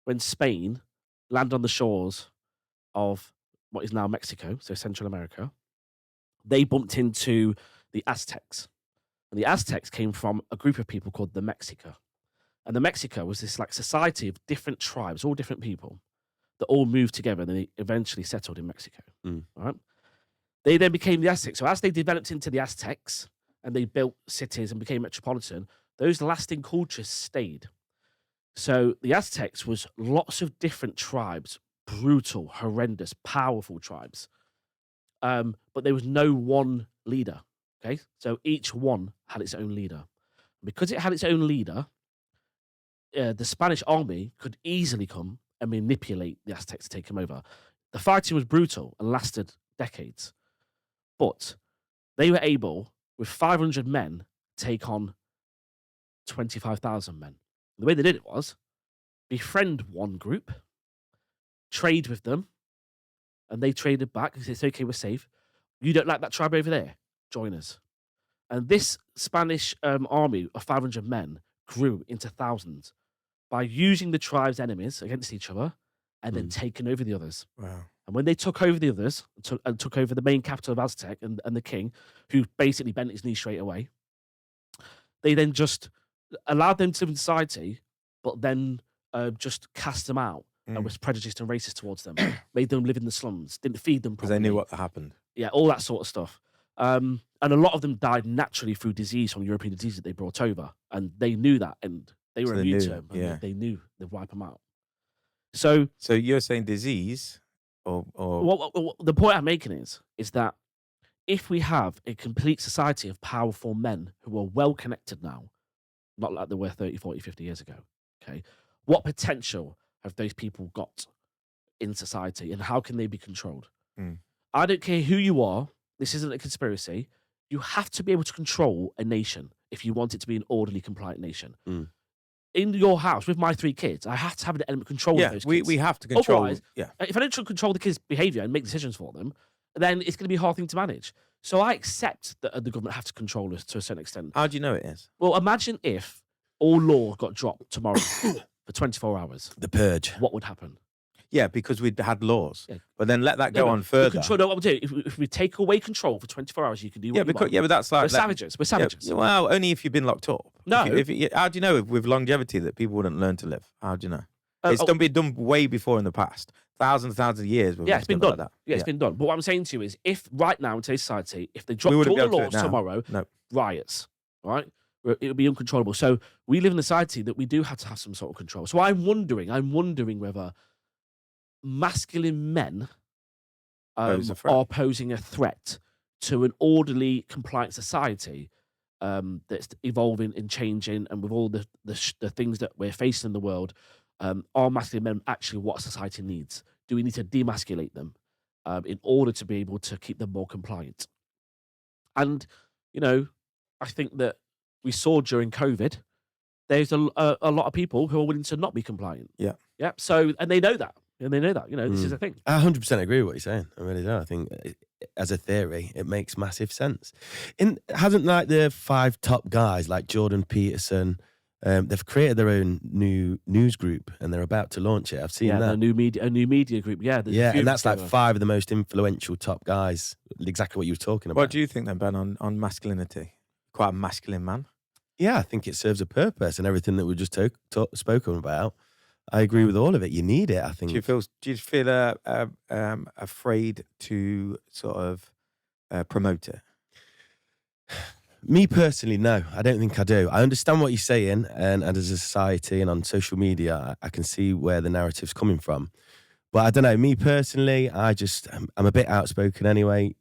when Spain landed on the shores of what is now Mexico, so Central America, they bumped into the Aztecs. And the Aztecs came from a group of people called the Mexica. And the Mexica was this like society of different tribes, all different people, that all moved together and they eventually settled in Mexico. Right? They then became the Aztecs. So as they developed into the Aztecs and they built cities and became metropolitan, those lasting cultures stayed. So the Aztecs was lots of different tribes, brutal, horrendous, powerful tribes. But there was no one leader. Okay, so each one had its own leader. Because it had its own leader, the Spanish army could easily come and manipulate the Aztecs to take them over. The fighting was brutal and lasted decades. But they were able, with 500 men, take on 25,000 men. The way they did it was befriend one group, trade with them, and they traded back because it's okay, we're safe. You don't like that tribe over there? Join us. And this Spanish army of 500 men grew into thousands by using the tribe's enemies against each other and then taking over the others. Wow. And when they took over the others and took over the main capital of Aztec and the king, who basically bent his knee straight away, they then just allowed them to live in society, but then just cast them out and was prejudiced and racist towards them, made them live in the slums, didn't feed them Because properly. they knew what happened. Yeah, all that sort of stuff. And a lot of them died naturally through disease from European disease that they brought over. And they knew that, and they were So they immune knew, to them. And yeah. they knew they'd wipe them out. So you're saying disease or what the point I'm making is that if we have a complete society of powerful men who are well connected now, not like they were 30, 40, 50 years ago, okay, what potential have those people got in society and how can they be controlled? I don't care who you are. This isn't a conspiracy. You have to be able to control a nation. if you want it to be an orderly, compliant nation. In your house with my 3 kids, I have to have an element of control of those kids. we have to control. Otherwise, if I don't control the kids' behaviour and make decisions for them, then it's going to be a hard thing to manage. So I accept that the government have to control us to a certain extent. How do you know it is? Well, imagine if all law got dropped tomorrow for 24 hours. The purge. What would happen? Yeah, because we'd had laws. Yeah. But then let that go on further. Control, no, what we'll do, if we take away control for 24 hours, you can do what you want. But that's like... We're savages. We're savages. Yeah, well, only if you've been locked up. No. How do you know with longevity that people wouldn't learn to live? How do you know? It's been done way before in the past. Thousands of years. It's been done. Like that. It's been done. But what I'm saying to you is, if right now in today's society, if they dropped all the laws tomorrow, riots, right? It would be uncontrollable. So we live in a society that we do have to have some sort of control. So I'm wondering whether masculine men are posing a threat to an orderly, compliant society that's evolving and changing, and with all the things that we're facing in the world, are masculine men actually what society needs? Do we need to demasculate them in order to be able to keep them more compliant? And, I think that we saw during COVID, there's a lot of people who are willing to not be compliant. Yeah. Yeah. So, and they know that. This is a thing. I 100% agree with what you're saying. I really do. I think as a theory, it makes massive sense. Hasn't like the 5 top guys like Jordan Peterson, they've created their own new news group and they're about to launch it. I've seen that. A new media group. Yeah. And that's like 5 of the most influential top guys. Exactly what you were talking about. What do you think then, Ben, on masculinity? Quite a masculine man. Yeah, I think it serves a purpose, and everything that we just spoken about, I agree with all of it. You need it, I think. Do you feel afraid to sort of promote it? Me personally, no. I don't think I do. I understand what you're saying, and as a society and on social media, I can see where the narrative's coming from. But I don't know. Me personally, I'm a bit outspoken anyway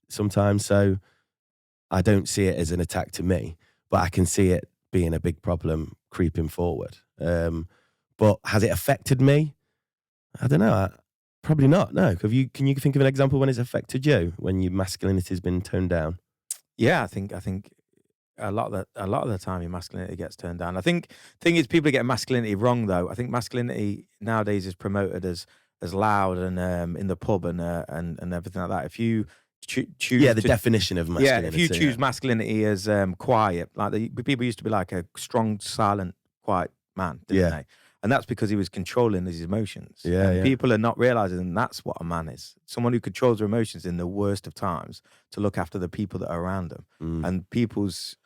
sometimes, so I don't see it as an attack to me. But I can see it being a big problem creeping forward. But has it affected me? I don't know. Probably not. No. Can you think of an example when it's affected you, when your masculinity has been toned down? Yeah, I think a lot of the time your masculinity gets turned down. I think thing is people get masculinity wrong though. I think masculinity nowadays is promoted as loud and in the pub and everything like that. If you choose the definition of masculinity. If you choose masculinity as quiet, like people used to be like a strong, silent, quiet man, didn't they? And that's because he was controlling his emotions. People are not realizing that's what a man is. Someone who controls their emotions in the worst of times to look after the people that are around them. And people's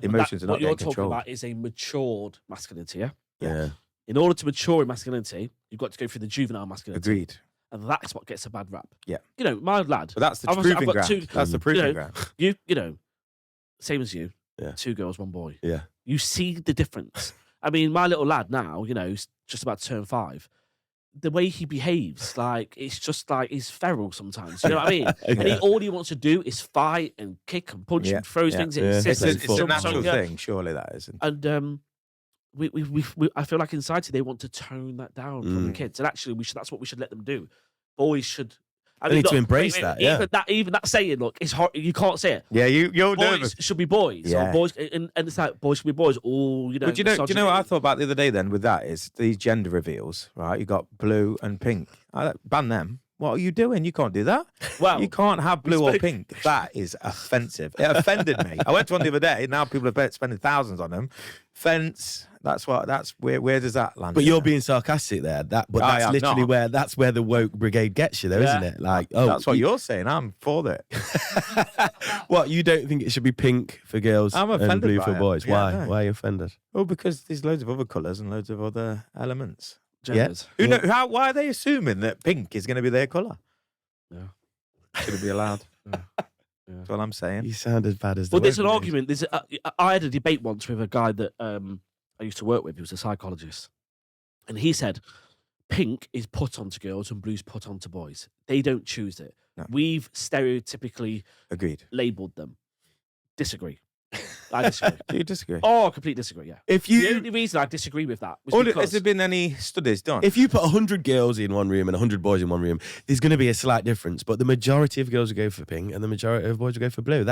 emotions are not getting controlled. What you're talking about is a matured masculinity, yeah? Yeah. In order to mature in masculinity, you've got to go through the juvenile masculinity. Agreed. And that's what gets a bad rap. Yeah. My lad. But that's the proving ground. That's the proving ground. Same as you. Yeah. 2 girls, 1 boy. Yeah. You see the difference. I mean, my little lad now, he's just about to turn 5. The way he behaves, it's just like he's feral sometimes. You know what I mean? And all he wants to do is fight and kick and punch and throw things at his sisters. It's a natural thing, surely that isn't. And I feel like in society they want to tone that down from the kids. And actually, that's what we should let them do. Boys should... They need to embrace that, Even that saying, look, it's hard. You can't say it. Yeah, you're boys nervous. Should be boys. Yeah. Or boys, and it's like boys should be boys. Oh, But do you know what I thought about the other day then with that is these gender reveals, right? You got blue and pink. Ban them. What are you doing? You can't do that. Well, you can't have blue or pink. That is offensive. It offended me. I went to one the other day. Now people are spending thousands on them. Fence. That's where does that land? But you're being sarcastic there. That's literally where the woke brigade gets you, though, isn't it? That's what you're saying. I'm for that. What, you don't think it should be pink for girls and blue for boys? Why? No. Why are you offended? Well, because there's loads of other colours and loads of other elements. Genders. Yeah. Why are they assuming that pink is going to be their colour? Yeah. Should it be allowed? That's what I'm saying. You sound as bad as the Well, there's an argument. I had a debate once with a guy that I used to work with. He was a psychologist. And he said, pink is put onto girls and blue's put onto boys. They don't choose it. No. We've stereotypically labelled them. Disagree. I disagree. Do you disagree? Oh, I completely disagree, yeah. The only reason I disagree with that was because... Has there been any studies done? If you put 100 girls in one room and 100 boys in one room, there's going to be a slight difference. But the majority of girls will go for pink and the majority of boys will go for blue.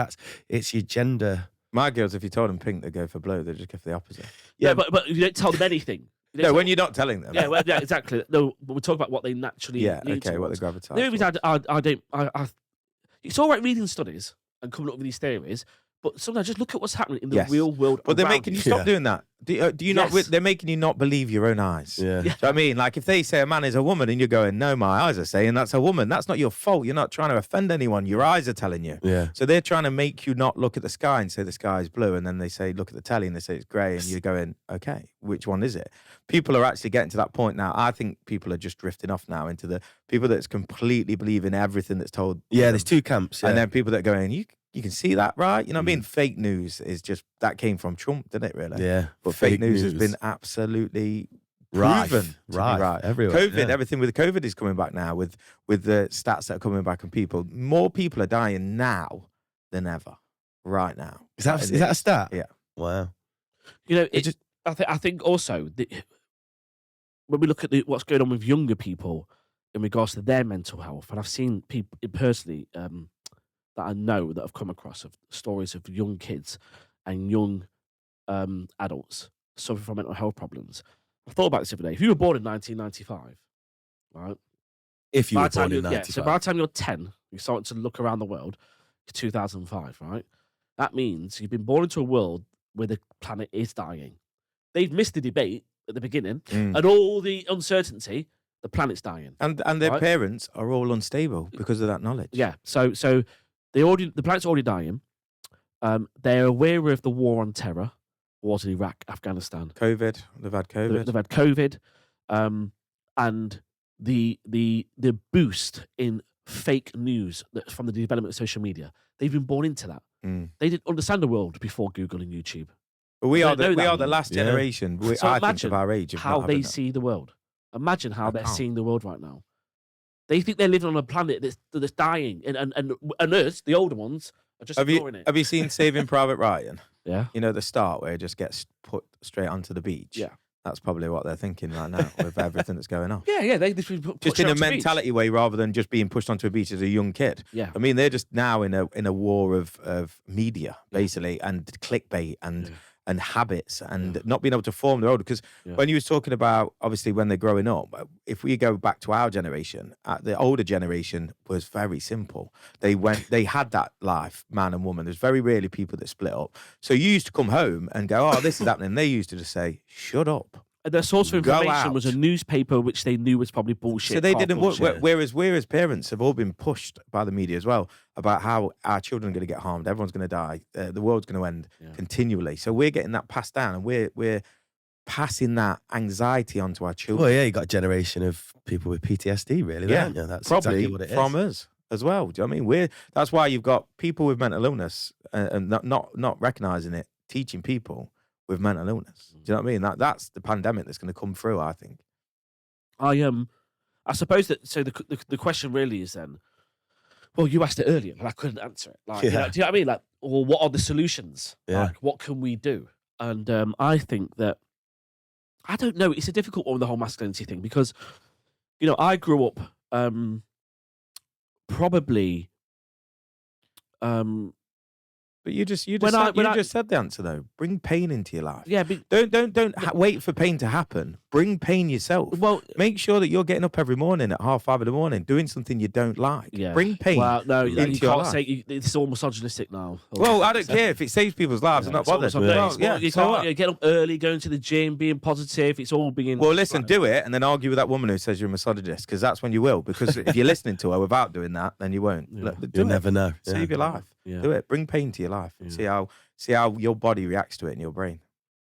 It's your gender My girls, if you told them pink, they'd go for blue. They'd just go for the opposite. Yeah, but you don't tell them anything. No, when you're not telling them. Yeah, well, yeah, exactly. No, but we talk about what they naturally. Yeah, lead okay, what towards. they gravitate. The only reason I don't. It's all right reading studies and coming up with these theories, but sometimes just look at what's happening in the real world. But they're around making you stop doing that. Do you not? Yes. They're making you not believe your own eyes. Yeah. Do you know what I mean? Like if they say a man is a woman and you're going, no, my eyes are saying that's a woman. That's not your fault. You're not trying to offend anyone. Your eyes are telling you. Yeah. So they're trying to make you not look at the sky and say the sky is blue, and then they say look at the telly and they say it's grey, and you're going, okay, which one is it? People are actually getting to that point now. I think people are just drifting off now into the people that's completely believing everything that's told. Yeah, there's two camps. Yeah. And then people that are going, you can see that, right? You know what I mean? Fake news is just, that came from Trump, didn't it, really? Yeah. But fake news has been absolutely Rife. proven to be right. Everywhere. COVID, everything with COVID is coming back now with the stats that are coming back and people. More people are dying now than ever, right now. Is that a stat? Yeah. Wow. You know, I think also when we look at what's going on with younger people in regards to their mental health, and I've seen people personally that I know that have come across of stories of young kids and young adults suffering from mental health problems. I thought about this the other day. If you were born in 1995, right? If you by were the time born in you're- 95. so by the time you're 10, you're starting to look around the world. It's 2005, right? That means you've been born into a world where the planet is dying. They've missed the debate at the beginning and all the uncertainty. The planet's dying, And their right? parents are all unstable because of that knowledge. Yeah. So the planet's already dying. They're aware of the war on terror, wars in Iraq, Afghanistan. COVID, they've had COVID. They've had COVID, and the boost in fake news from the development of social media. They've been born into that. They didn't understand the world before Google and YouTube. But we are don't know that the one. last Yeah. generation. So I think imagine of our age of how not they having that. see the world. Imagine how I they're can't. seeing the world right now. They think they're living on a planet that's dying, and us, the older ones, are just ignoring it. Have you seen Saving Private Ryan? Yeah. You know the start where it just gets put straight onto the beach. Yeah. That's probably what they're thinking right now with everything that's going on. Yeah, they just put Just straight in a onto the beach. mentality way, rather than just being pushed onto a beach as a young kid. Yeah. I mean, they're just now in a war of media basically, and clickbait and habits and not being able to form their own. Because when you was talking about obviously when they're growing up, if we go back to our generation, the older generation was very simple. They had that life, man and woman. There's very rarely people that split up. So you used to come home and go, oh, this is happening. They used to just say, shut up. And their source of Go information was a out. newspaper, which they knew was probably bullshit. So they half didn't work. bullshit. Whereas we as parents have all been pushed by the media as well about how our children are going to get harmed. Everyone's going to die. The world's going to end continually. So we're getting that passed down, and we're passing that anxiety onto our children. Well, yeah, you got a generation of people with PTSD, really. Yeah, don't you? That's probably exactly what it is. from us as well. Do you know what I mean? That's why you've got people with mental illness and not recognizing it, teaching people with mental illness. Do you know what I mean? That's the pandemic that's going to come through, I think. I suppose that. So the question really is then. Well, you asked it earlier, but I couldn't answer it. Like, you know, do you know what I mean? Like, well, what are the solutions? Yeah. Like, what can we do? And I think that I don't know. It's a difficult one with the whole masculinity thing because, you know, I grew up probably. But you just When I- just said the answer though. Bring pain into your life. Yeah, but Don't wait for pain to happen. Bring pain yourself. well, Make sure that you're getting up every morning at 5:30 in the morning doing something you don't like. yeah. Bring pain. Well, no, into you your can't life. say it's all misogynistic now. Well, I don't care if it saves people's lives. I'm not It's all bothered. misogynistic. Well, You so can't what? get up early, going to the gym, being positive. It's all being. Well, listen, do it, and then argue with that woman who says you're a misogynist, because that's when you will. Because if you're listening to her without doing that, then you won't. Yeah. Do You'll it. never know. Save your life. Yeah. Do it. Bring pain to your life. Yeah. See how your body reacts to it in your brain.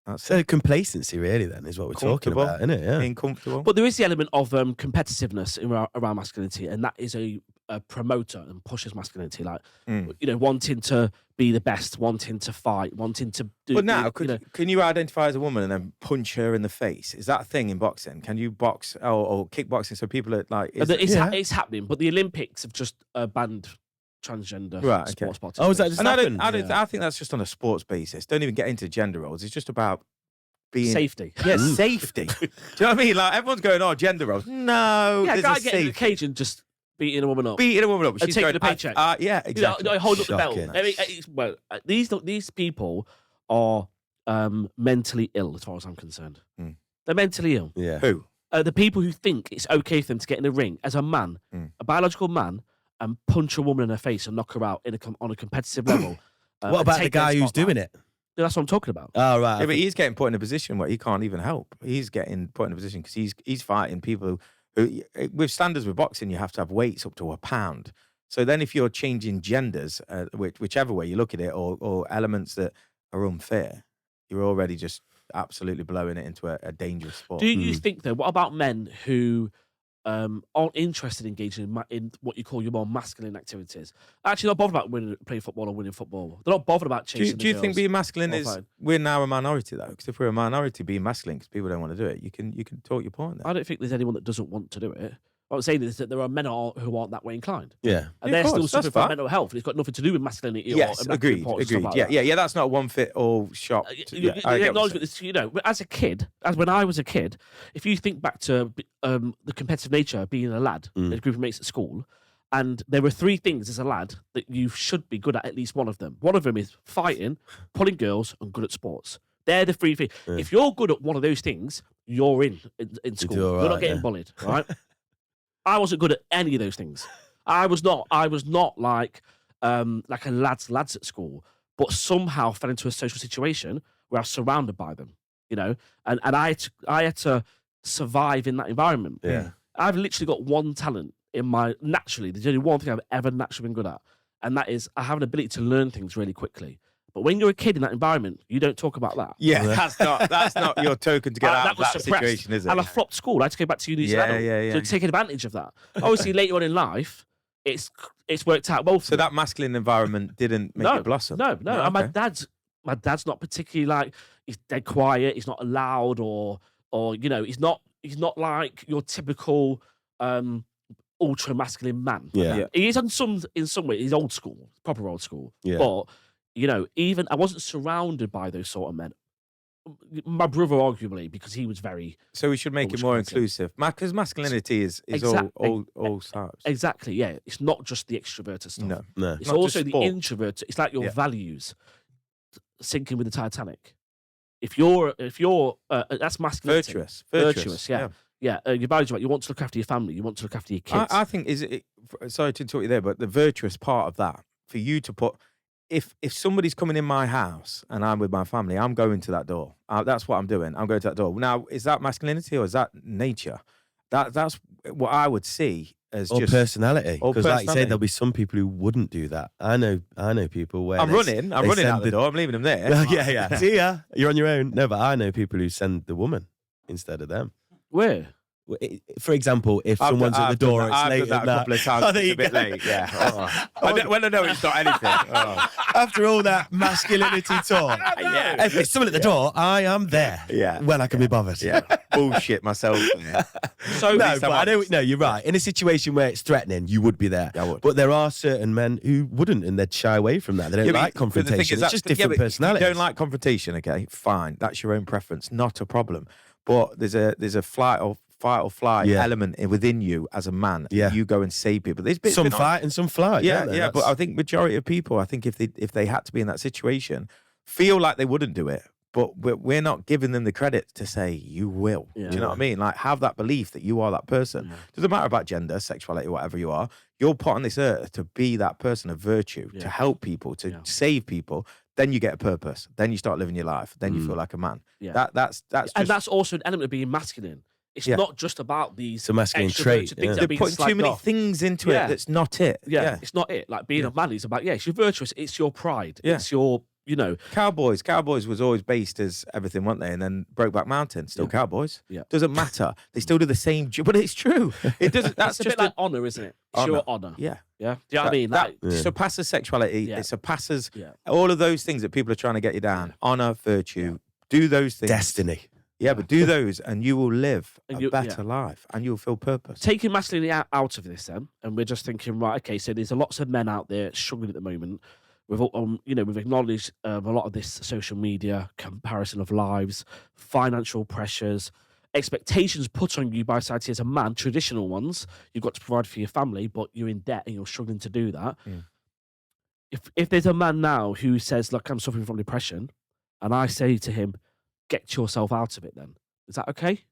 That's So complacency, really, then, is what we're talking Comfortable. about, isn't it? Yeah. being comfortable. But there is the element of competitiveness around masculinity, and that is a promoter and pushes masculinity. Like, you know, wanting to be the best, wanting to fight, wanting to do. But now, you know, can you identify as a woman and then punch her in the face? Is that a thing in boxing? Can you box or kickboxing? So people are like, it's happening. But the Olympics have just banned transgender Right, sports okay. participants. Oh, is that just and happened? I think that's just on a sports basis. Don't even get into gender roles. It's just about being safety? Yeah, safety. Do you know what I mean? Like everyone's going, oh, gender roles. No, Yeah, a there's guy a getting in the safety. cage and just beating a woman up. Beating a woman up. She's taking going, a paycheck. Yeah, exactly. Hold up the belt. Shocking. I mean, these people are mentally ill, as far as I'm concerned. They're mentally ill. Yeah. Who? The people who think it's okay for them to get in the ring as a man, a biological man, and punch a woman in her face and knock her out on a competitive level. What about the guy who's doing it? That's what I'm talking about. Oh, right. Yeah, but he's getting put in a position where he can't even help. He's getting put in a position because he's fighting people who, with standards with boxing, you have to have weights up to a pound. So then if you're changing genders, whichever way you look at it, or elements that are unfair, you're already just absolutely blowing it into a dangerous sport. Do you think, though, what about men who aren't interested in engaging in what you call your more masculine activities? Actually, not bothered about playing football or winning football. They're not bothered about chasing Do you think being masculine All is? fine. We're now a minority though, because if we're a minority, being masculine because people don't want to do it, you can talk your point there. I don't think there's anyone that doesn't want to do it. What I'm saying is that there are men who aren't that way inclined. Yeah. And Yeah, they're of still course, suffering that's from fine. mental health. It's got nothing to do with masculinity Yes, or agreed. Yeah, that's not a one fit all shop. You I get what acknowledge you're that this, as a kid, as when I was a kid, if you think back to the competitive nature of being a lad in a group of mates at school, and there were 3 things as a lad that you should be good at least one of them. One of them is fighting, pulling girls, and good at sports. They're the 3 things. Yeah. If you're good at one of those things, you're in school. do all You're not right, getting yeah. bullied, right? I wasn't good at any of those things. I was not like a lads at school, but somehow fell into a social situation where I was surrounded by them, and I had to survive in that environment. Yeah. I've literally got one talent naturally. There's only one thing I've ever naturally been good at, and that is I have an ability to learn things really quickly. But when you're a kid in that environment, you don't talk about that. Yeah, that's not your token to get out of was that suppressed. situation, is it? And I flopped school. I had to go back to uni as an adult. Yeah. So taking advantage of that. Obviously, later on in life, it's worked out well for So me. that masculine environment didn't make it blossom. No. Oh, And okay. my dad's not particularly like, he's dead quiet. He's not loud or he's not like your typical ultra masculine man. Yeah. He is in some way. He's old school, proper old school. Yeah. But even I wasn't surrounded by those sort of men. My brother, arguably, because he was very So we should make it more inclusive, because masculinity is all types. exactly, yeah. It's not just the extroverted stuff. No. It's Not also just the sport. introvert. It's like your Yeah. values sinking with the Titanic. If you're that's masculinity. Virtuous, yeah. Yeah, your values are right. You want to look after your family. You want to look after your kids. I think sorry to interrupt you there, but the virtuous part of that for you to put. If somebody's coming in my house and I'm with my family, I'm going to that door. That's what I'm doing. I'm going to that door. Now, is that masculinity or is that nature? That's what I would see as Or just personality. or Because like you say, personality. there'll be some people who wouldn't do that. I know people where I'm running out send the door. I'm leaving them there. yeah. See ya. You're on your own. No, but I know people who send the woman instead of them. Where? For example, if someone's at the door, it's I've late done that at a night. couple of times. Oh, there It's you a bit go. late. Yeah. When I know it's not anything. Oh. After all that masculinity talk, Yeah. if it's someone at the door, I am there. Yeah. When I can be bothered. Yeah. Bullshit myself. Yeah. So No, but I don't. No, you're right. In a situation where it's threatening, you would be there. I would. But there are certain men who wouldn't, and they'd shy away from that. They don't Yeah, but like the thing confrontation. is It's just different but personalities. You don't like confrontation, okay? Fine, that's your own preference, not a problem. But there's a fight or flight Yeah. element within you as a man. Yeah. You go and save people. There's bits some been on- fight and some flight. Yeah, don't they? yeah. But I think majority of people, I think if they had to be in that situation, feel like they wouldn't do it. But we're not giving them the credit to say you will. Yeah. Do you know what I mean? Like have that belief that you are that person. Doesn't matter about gender, sexuality, whatever you are. You're put on this earth to be that person of virtue, to help people, to save people. Then you get a purpose. Then you start living your life. Then you feel like a man. Yeah. That's and just, that's also an element of being masculine. It's Yeah. not just about these It's a masculine extroverted trait, things yeah. that are they're being putting too slagged many off. things into Yeah. it that's not it. Yeah, it's not it. Like being a man is about, yes, you're virtuous. It's your pride. Yeah. It's your, Cowboys was always based as everything, weren't they? And then Brokeback Mountain, still Cowboys. Yeah. Doesn't matter. They still do the same job, but it's true. It doesn't. That's it's a just bit like honour, isn't it? It's your honour. Yeah. Yeah. Do you know what I mean? That Like, surpasses sexuality. Yeah. It surpasses Yeah. all of those things that people are trying to get you down. Honor, virtue. Do those things. Destiny. Yeah, but do those, and you will live And a you- better life, and you'll feel purpose. taking masculinity out of this then, and we're just thinking, right, okay, so there's lots of men out there struggling at the moment. We've acknowledged a lot of this social media comparison of lives, financial pressures, expectations put on you by society as a man, traditional ones. You've got to provide for your family, but you're in debt and you're struggling to do that. If there's a man now who says, look, I'm suffering from depression, and I say to him, get yourself out of it, then is that okay?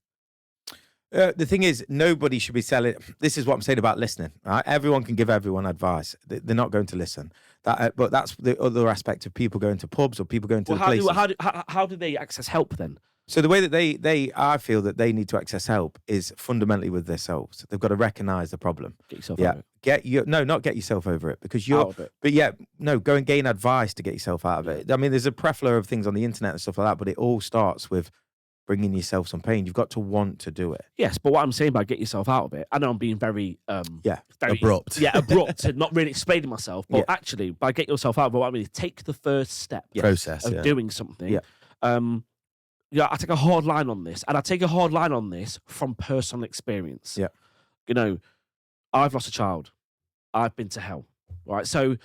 The thing is, nobody should be selling. This is what I'm saying about listening. Right? Everyone can give everyone advice. They're not going to listen. But that's the other aspect of people going to pubs or people going to places. How do they access help then? So the way that I feel that they need to access help is fundamentally with themselves. They've got to recognise the problem. Get yourself over it. Not get yourself over it, because Out of it. But go and gain advice to get yourself out of it. I mean, there's a plethora of things on the internet and stuff like that, but it all starts with bringing yourself some pain. You've got to want to do it. Yes, but what I'm saying by get yourself out of it, I know I'm being very abrupt. Yeah, abrupt and not really explaining myself. But actually, by get yourself out of it, what I mean is take the first step Process of doing something. I take a hard line on this, and I take a hard line on this from personal experience. Yeah. You know, I've lost a child. I've been to hell. Right. So,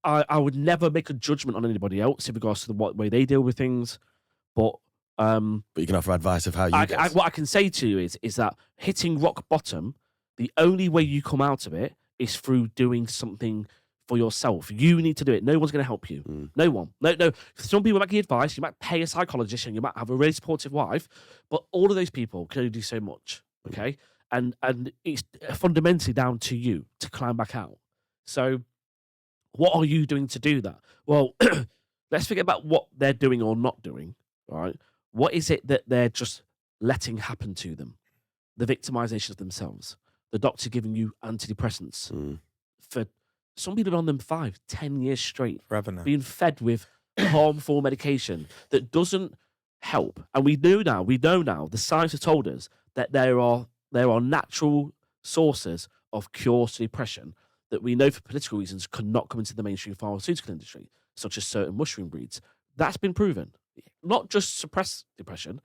I would never make a judgment on anybody else in regards to the way they deal with things. But you can offer advice of how you get. What I can say to you is that hitting rock bottom, the only way you come out of it is through doing something for yourself. You need to do it. No one's going to help you. No one. No. Some people might give advice. You might pay a psychologist and you might have a really supportive wife, but all of those people can only do so much. Okay. And it's fundamentally down to you to climb back out. So what are you doing to do that? Well, let's forget about what they're doing or not doing, right? What is it that they're just letting happen to them? The victimization of themselves. The doctor giving you antidepressants for some people on them 5-10 years straight. Forever now. Being fed with harmful medication that doesn't help. And we know now, the science has told us that there are natural sources of cures to depression that we know for political reasons cannot come into the mainstream pharmaceutical industry, such as certain mushroom breeds. That's been proven. Not just suppress depression,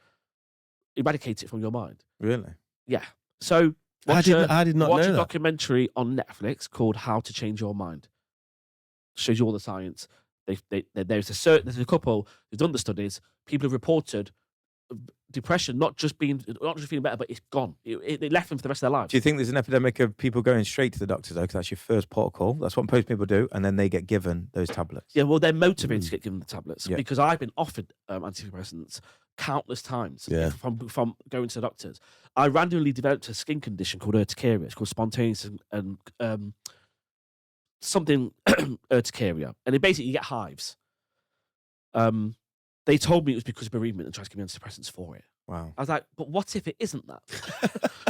eradicate it from your mind. Really? Yeah. So I did not watch know a that. documentary on Netflix called How to Change Your Mind. Shows you all the there's a couple who've done the studies. People have reported depression not just feeling better, but it's gone. It left them for the rest of their lives. Do you think there's an epidemic of people going straight to the doctors, though? Because that's your first protocol. That's what most people do, and then they get given those tablets. Yeah, well, they're motivated to get given the tablets because I've been offered antidepressants countless times from going to the doctors. I randomly developed a skin condition called urticaria. It's called spontaneous and something urticaria, and basically you get hives. They told me it was because of bereavement and tried to give me antidepressants for it. Wow. I was like, but what if it isn't that?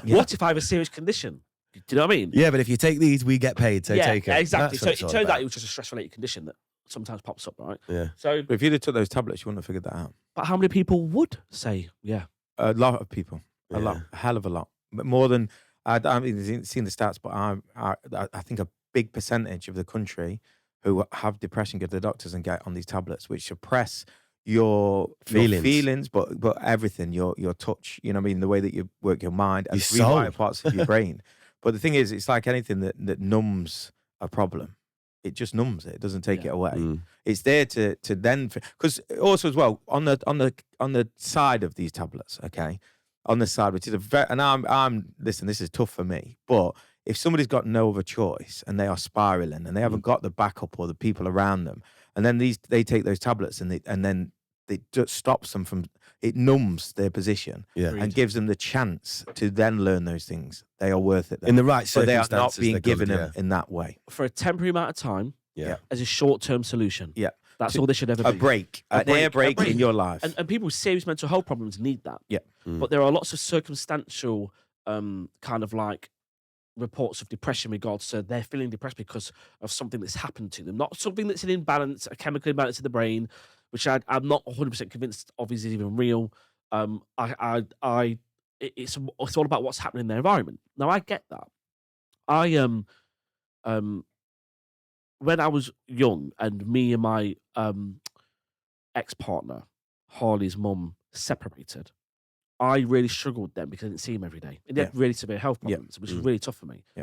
What if I have a serious condition? Do you know what I mean? Yeah, but if you take these, we get paid, so take it. Yeah, exactly. That's So it turned out it was just a stress-related condition that sometimes pops up, right? Yeah. So, But if you'd have took those tablets, you wouldn't have figured that out. but how many people would say, yeah? A lot of people. A Yeah. lot. A hell of a lot. But more than, I haven't seen the stats, but I think a big percentage of the country who have depression go to the doctors and get on these tablets, which suppress your feelings, but everything, your touch, you know what I mean, the way that you work your mind and rewire parts of your brain. But the thing is, it's like anything that numbs a problem. It just numbs it. It doesn't take it away. It's there to then, because also as well on the side of these tablets, okay, on the side, which is and I'm listen, this is tough for me, but if somebody's got no other choice and they are spiraling and they haven't got the backup or the people around them, and then they take those tablets and then it just stops them from, it numbs their position and gives them the chance to then learn those things. They are worth it then. In the right So they are circumstances. not being given them in that way. For a temporary amount of time, Yeah. as a short-term solution. Yeah. That's all they should ever be. An air break in your life. And people with serious mental health problems need that. Yeah. But there are lots of circumstantial kind of like reports of depression in regards to they're feeling depressed because of something that's happened to them, not something that's an imbalance, a chemical imbalance in the brain, which I'm not 100% convinced of is even real. It's all about what's happening in their environment. Now I get that. When I was young and me and my ex-partner, Harley's mum, separated, I really struggled then because I didn't see him every day. And he had really severe health problems, which was really tough for me. Yeah.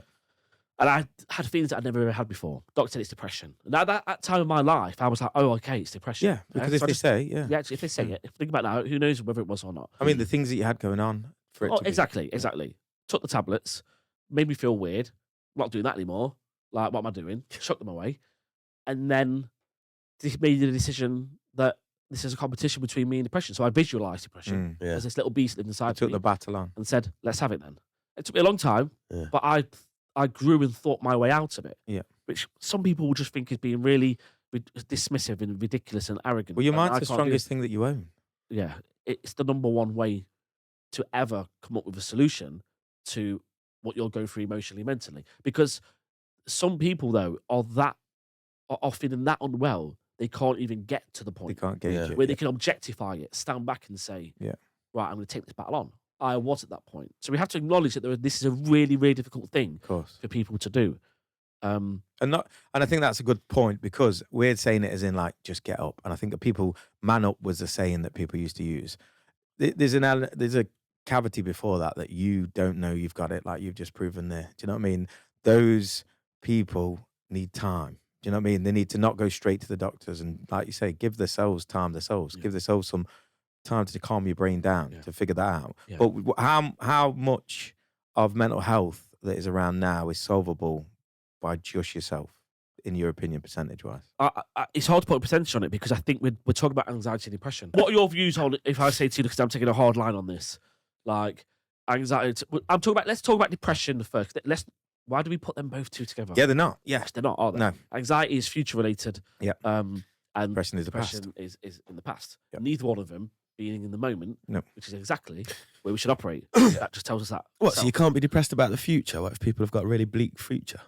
And I had feelings that I'd never ever had before. Doctor said it's depression. And at that time of my life, I was like, oh, okay, it's depression. Yeah, because if So I they just- say, yeah. Yeah, actually, if they say it, think about that, who knows whether it was or not. I mean, the things that you had going on for it to be. Exactly. Took the tablets, made me feel weird. I'm not doing that anymore. Like, what am I doing? Chucked them away. And then made the decision that this is a competition between me and depression. So I visualized depression Yeah. as this little beast living I inside took me the battle on. and said, let's have it then. It took me a long time, Yeah. but I grew and thought my way out of it. Yeah. Which some people will just think is being really dismissive and ridiculous and arrogant. Well, your And I mind's the can't do strongest thing that you own. yeah, it's the number one way to ever come up with a solution to what you'll go through emotionally, mentally. Because some people, though, are feeling that unwell, they can't even get to the They point can't gauge Yeah. it. where they can objectify it, stand back and say, Yeah. right, I'm going to take this battle on. I was at that point. So we have to acknowledge that this is a really, really difficult thing Of course. for people to do. And I think that's a good point because we're saying it as in like just get up. And I think that people man up was a saying that people used to use. There's a cavity before that you don't know you've got it, like you've just proven there. Do you know what I mean? Those people need time. Do you know what I mean? They need to not go straight to the doctors and, like you say, give themselves time. Give themselves some time to calm your brain down to figure that out. Yeah. But how much of mental health that is around now is solvable by just yourself, in your opinion, percentage-wise? It's hard to put a percentage on it because I think we're talking about anxiety and depression. What are your views on it if I say to you, because I'm taking a hard line on this, like anxiety? Let's talk about depression first. Why do we put them both two together? Yeah, they're not. Yeah. They're not, are they? No. Anxiety is future-related. Yeah. And Depression is the past. depression is in the past. Yep. Neither one of them being in the moment, No. which is exactly where we should operate. That just tells us that. What? So you can't be depressed about the future? What if people have got a really bleak future?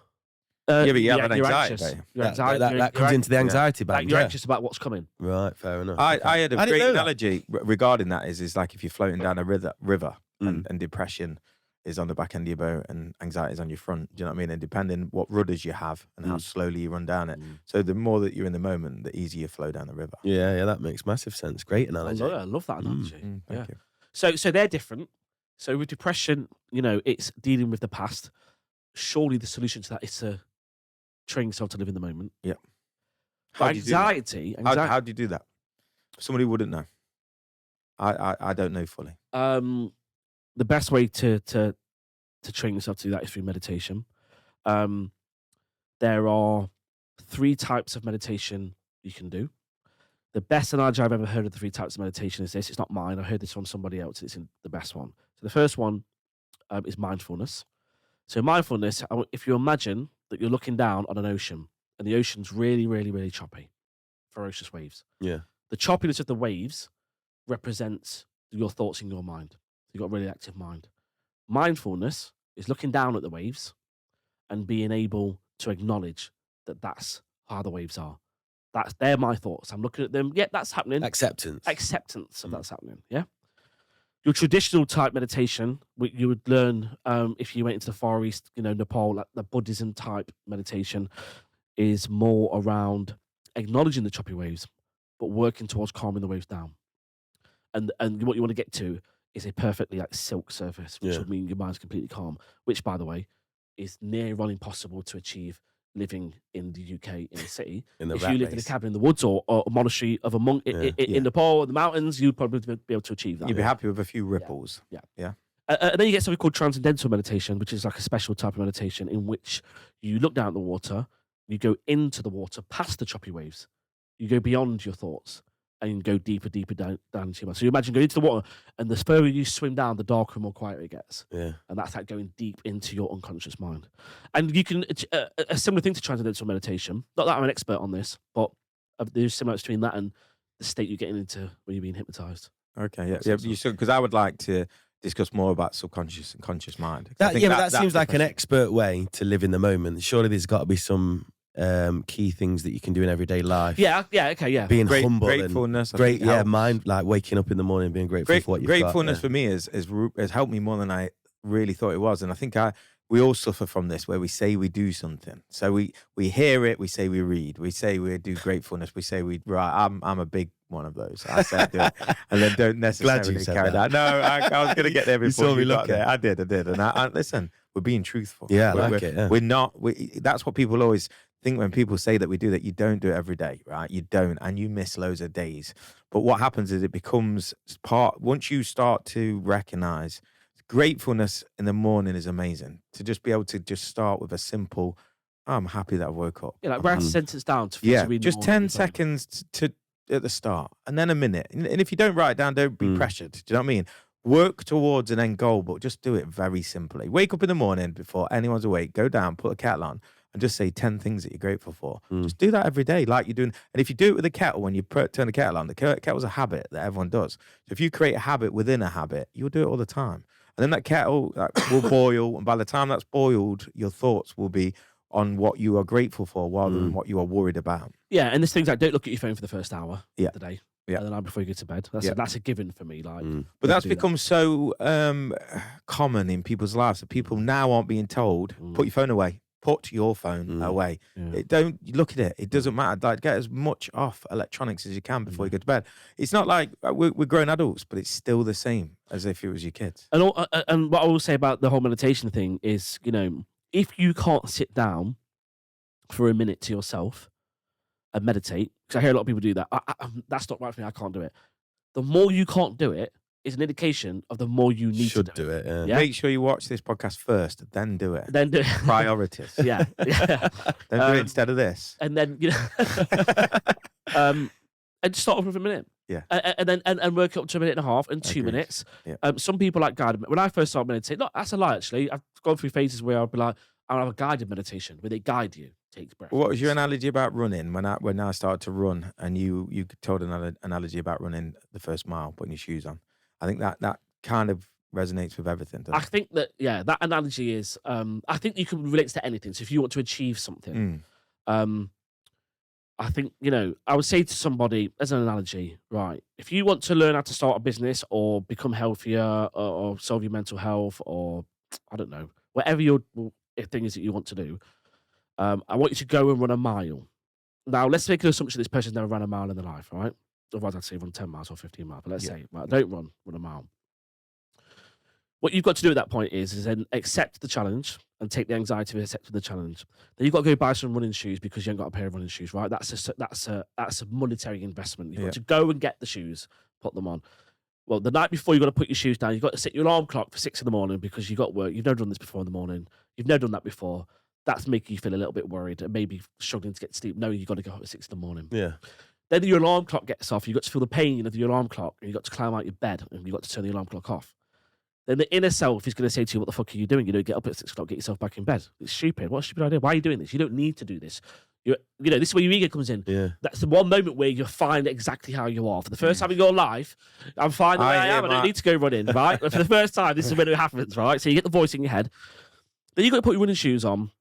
Yeah, but you have an you're anxiety, anxious. don't you? You're That anxiety- comes into the anxiety like, band. you're Yeah. anxious about what's coming. Right, fair enough. I Okay. had a didn't great know that. analogy regarding that is like if you're floating down a river Mm. and depression is on the back end of your boat and anxiety is on your front. Do you know what I mean? And depending what rudders you have and how slowly you run down it. Mm. So the more that you're in the moment, the easier you flow down the river. Yeah, that makes massive sense. Great I analogy. love that analogy. Thank you. So they're different. So with depression, it's dealing with the past. Surely the solution to that is to train yourself to live in the moment. Yeah. But How do you do that? anxiety, How do you do that? Somebody wouldn't know. I don't know fully. the best way to train yourself to do that is through meditation. There are 3 types of meditation you can do. The best analogy I've ever heard of the 3 types of meditation is this. It's not mine. I heard this from somebody else. It's the best one. So the first one is mindfulness. So mindfulness, if you imagine that you're looking down on an ocean and the ocean's really, really, really choppy, ferocious waves. Yeah. The choppiness of the waves represents your thoughts in your mind. You've got a really active mind. Mindfulness is looking down at the waves and being able to acknowledge that that's how the waves are. They're my thoughts. I'm looking at them. Yeah, that's happening. Acceptance. Acceptance of that's happening. Yeah. Your traditional type meditation, which you would learn if you went into the Far East, Nepal, like the Buddhism type meditation, is more around acknowledging the choppy waves, but working towards calming the waves down. And what you want to get to is a perfectly silk surface, which would mean your mind's completely calm, which, by the way, is near on impossible to achieve living in the UK in a city. In the if rat you lived in a race. cabin in the woods or a monastery of a monk in Nepal or the mountains, you'd probably be able to achieve that. You'd be happy with a few ripples. And then you get something called transcendental meditation, which is like a special type of meditation in which you look down at the water, you go into the water past the choppy waves, you go beyond your thoughts and go deeper down into your mind. So you imagine going into the water, and the further you swim down, the darker and more quiet it gets. Yeah. And that's like going deep into your unconscious mind. And you can, a similar thing to transcendental meditation, not that I'm an expert on this, but there's similarities between that and the state you're getting into when you're being hypnotized. Okay, yeah. Because I would like to discuss more about subconscious and conscious mind. That seems like an expert way to live in the moment. Surely there's got to be some key things that you can do in everyday life. Okay. Being humble gratefulness, and great, mind, like waking up in the morning and being grateful for what you've got. Gratefulness for me has helped me more than I really thought it was, and I think we all suffer from this where we say we do something, so we hear it, we say we read, we say we do gratefulness, we say we right. I'm a big one of those. I say I do it, and then don't necessarily carry that. No, I was going to get there before You saw me you got looking. there. I did, and I listen. We're being truthful. Yeah, I like we're, it. Yeah. We're not. That's what people always think when people say that we do that. You don't do it every day, right? You don't, and you miss loads of days. But what happens is it becomes part. Once you start to recognize gratefulness in the morning is amazing. To just be able to just start with a simple, I'm happy that I woke up. Yeah, like write a sentence down to read just 10 seconds to at the start, and then a minute. And if you don't write it down, don't be pressured. Do you know what I mean? Work towards an end goal, but just do it very simply. Wake up in the morning before anyone's awake, go down, put a kettle on, and just say 10 things that you're grateful for. Just do that every day, like you're doing. And if you do it with a kettle, when you turn the kettle on, the kettle's a habit that everyone does. So if you create a habit within a habit, you'll do it all the time. And then that kettle will boil, and by the time that's boiled, your thoughts will be on what you are grateful for rather than what you are worried about. Yeah, and there's things like don't look at your phone for the first hour of the day. Yeah. And the night before you go to bed. That's a given for me. Like, but that's become so common in people's lives that people now aren't being told, put your phone away. Put your phone away. Yeah. Don't look at it. It doesn't matter. Like, get as much off electronics as you can before you go to bed. It's not like we're grown adults, but it's still the same as if it was your kids. And what I will say about the whole meditation thing is, if you can't sit down for a minute to yourself and meditate, because I hear a lot of people do that. That's not right for me. I can't do it. The more you can't do it is an indication of the more you need to do it. Yeah. Make sure you watch this podcast first, then do it. Then do it. Priorities. Yeah. Then do it instead of this. And then and just start off with a minute. Yeah. And then work up to a minute and a half and 2 minutes. Yeah. Some people like guided. When I first started meditating, no, that's a lie actually. I've gone through phases where I'll be like, I'll have a guided meditation where they guide you. Takes breath. What was your analogy about running? When I started to run, and you told an analogy about running the first mile, putting your shoes on. I think that kind of resonates with everything. I think that that analogy is. I think you can relate to anything. So if you want to achieve something, I think I would say to somebody as an analogy, right? If you want to learn how to start a business or become healthier or solve your mental health or I don't know, whatever your thing is that you want to do, I want you to go and run a mile. Now, let's make an assumption this person's never ran a mile in their life, right? Otherwise, I'd say run 10 miles or 15 miles. But let's say, right, don't run a mile. What you've got to do at that point is then accept the challenge and take the anxiety of accepting the challenge. Then you've got to go buy some running shoes because you ain't got a pair of running shoes, right? That's a monetary investment. You've got to go and get the shoes, put them on. Well, the night before, you've got to put your shoes down. You've got to set your alarm clock for 6 a.m. because you've got work. You've never done this before in the morning. You've never done that before. That's making you feel a little bit worried and maybe struggling to get to sleep, knowing you've got to go up at 6 a.m. Yeah. Then your alarm clock gets off. You've got to feel the pain of your alarm clock and you've got to climb out your bed and you've got to turn the alarm clock off. Then the inner self is going to say to you, what the fuck are you doing? Get up at 6 o'clock, get yourself back in bed. It's stupid. What a stupid idea. Why are you doing this? You don't need to do this. This is where your ego comes in. Yeah. That's the one moment where you're fine exactly how you are. For the first time in your life, I'm fine the way I am. I don't need to go running, right? But for the first time, this is when it happens, right? So you get the voice in your head. Then you've got to put your running shoes on.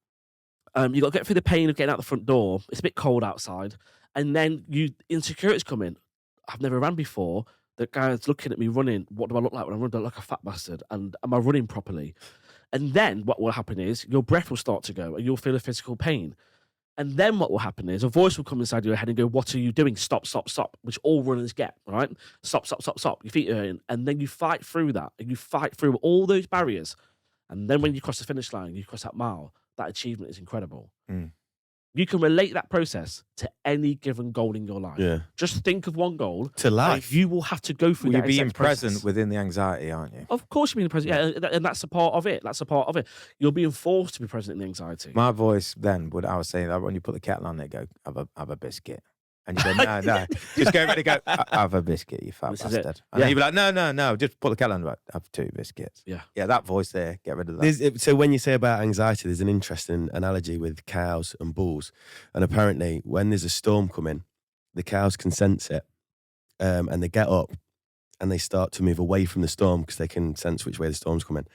You've got to get through the pain of getting out the front door. It's a bit cold outside. And then insecurities come in. I've never ran before. The guy's looking at me running. What do I look like when I run? Do I look like a fat bastard? And am I running properly? And then what will happen is your breath will start to go and you'll feel a physical pain. And then what will happen is a voice will come inside your head and go, what are you doing? Stop, stop, stop, which all runners get, right? Stop, stop, stop, stop. Your feet are hurting. And then you fight through that and you fight through all those barriers. And then when you cross the finish line, you cross that mile, that achievement is incredible. You can relate that process to any given goal in your life. Yeah. Just think of one goal. To life. You will have to go through that. You're being present process. within the anxiety, aren't you? Of course you're being present. Yeah, and that's a part of it. That's a part of it. You're being forced to be present in the anxiety. My voice then I was saying that when you put the kettle on, they go, have a biscuit. And you go, no. Just go ready to go, have a biscuit, you fat bastard. And then you'd be like, no, just put the kettle on, right, have 2 biscuits. Yeah. Yeah, that voice there, get rid of that. So when you say about anxiety, there's an interesting analogy with cows and bulls. And apparently when there's a storm coming, the cows can sense it and they get up and they start to move away from the storm because they can sense which way the storm's coming.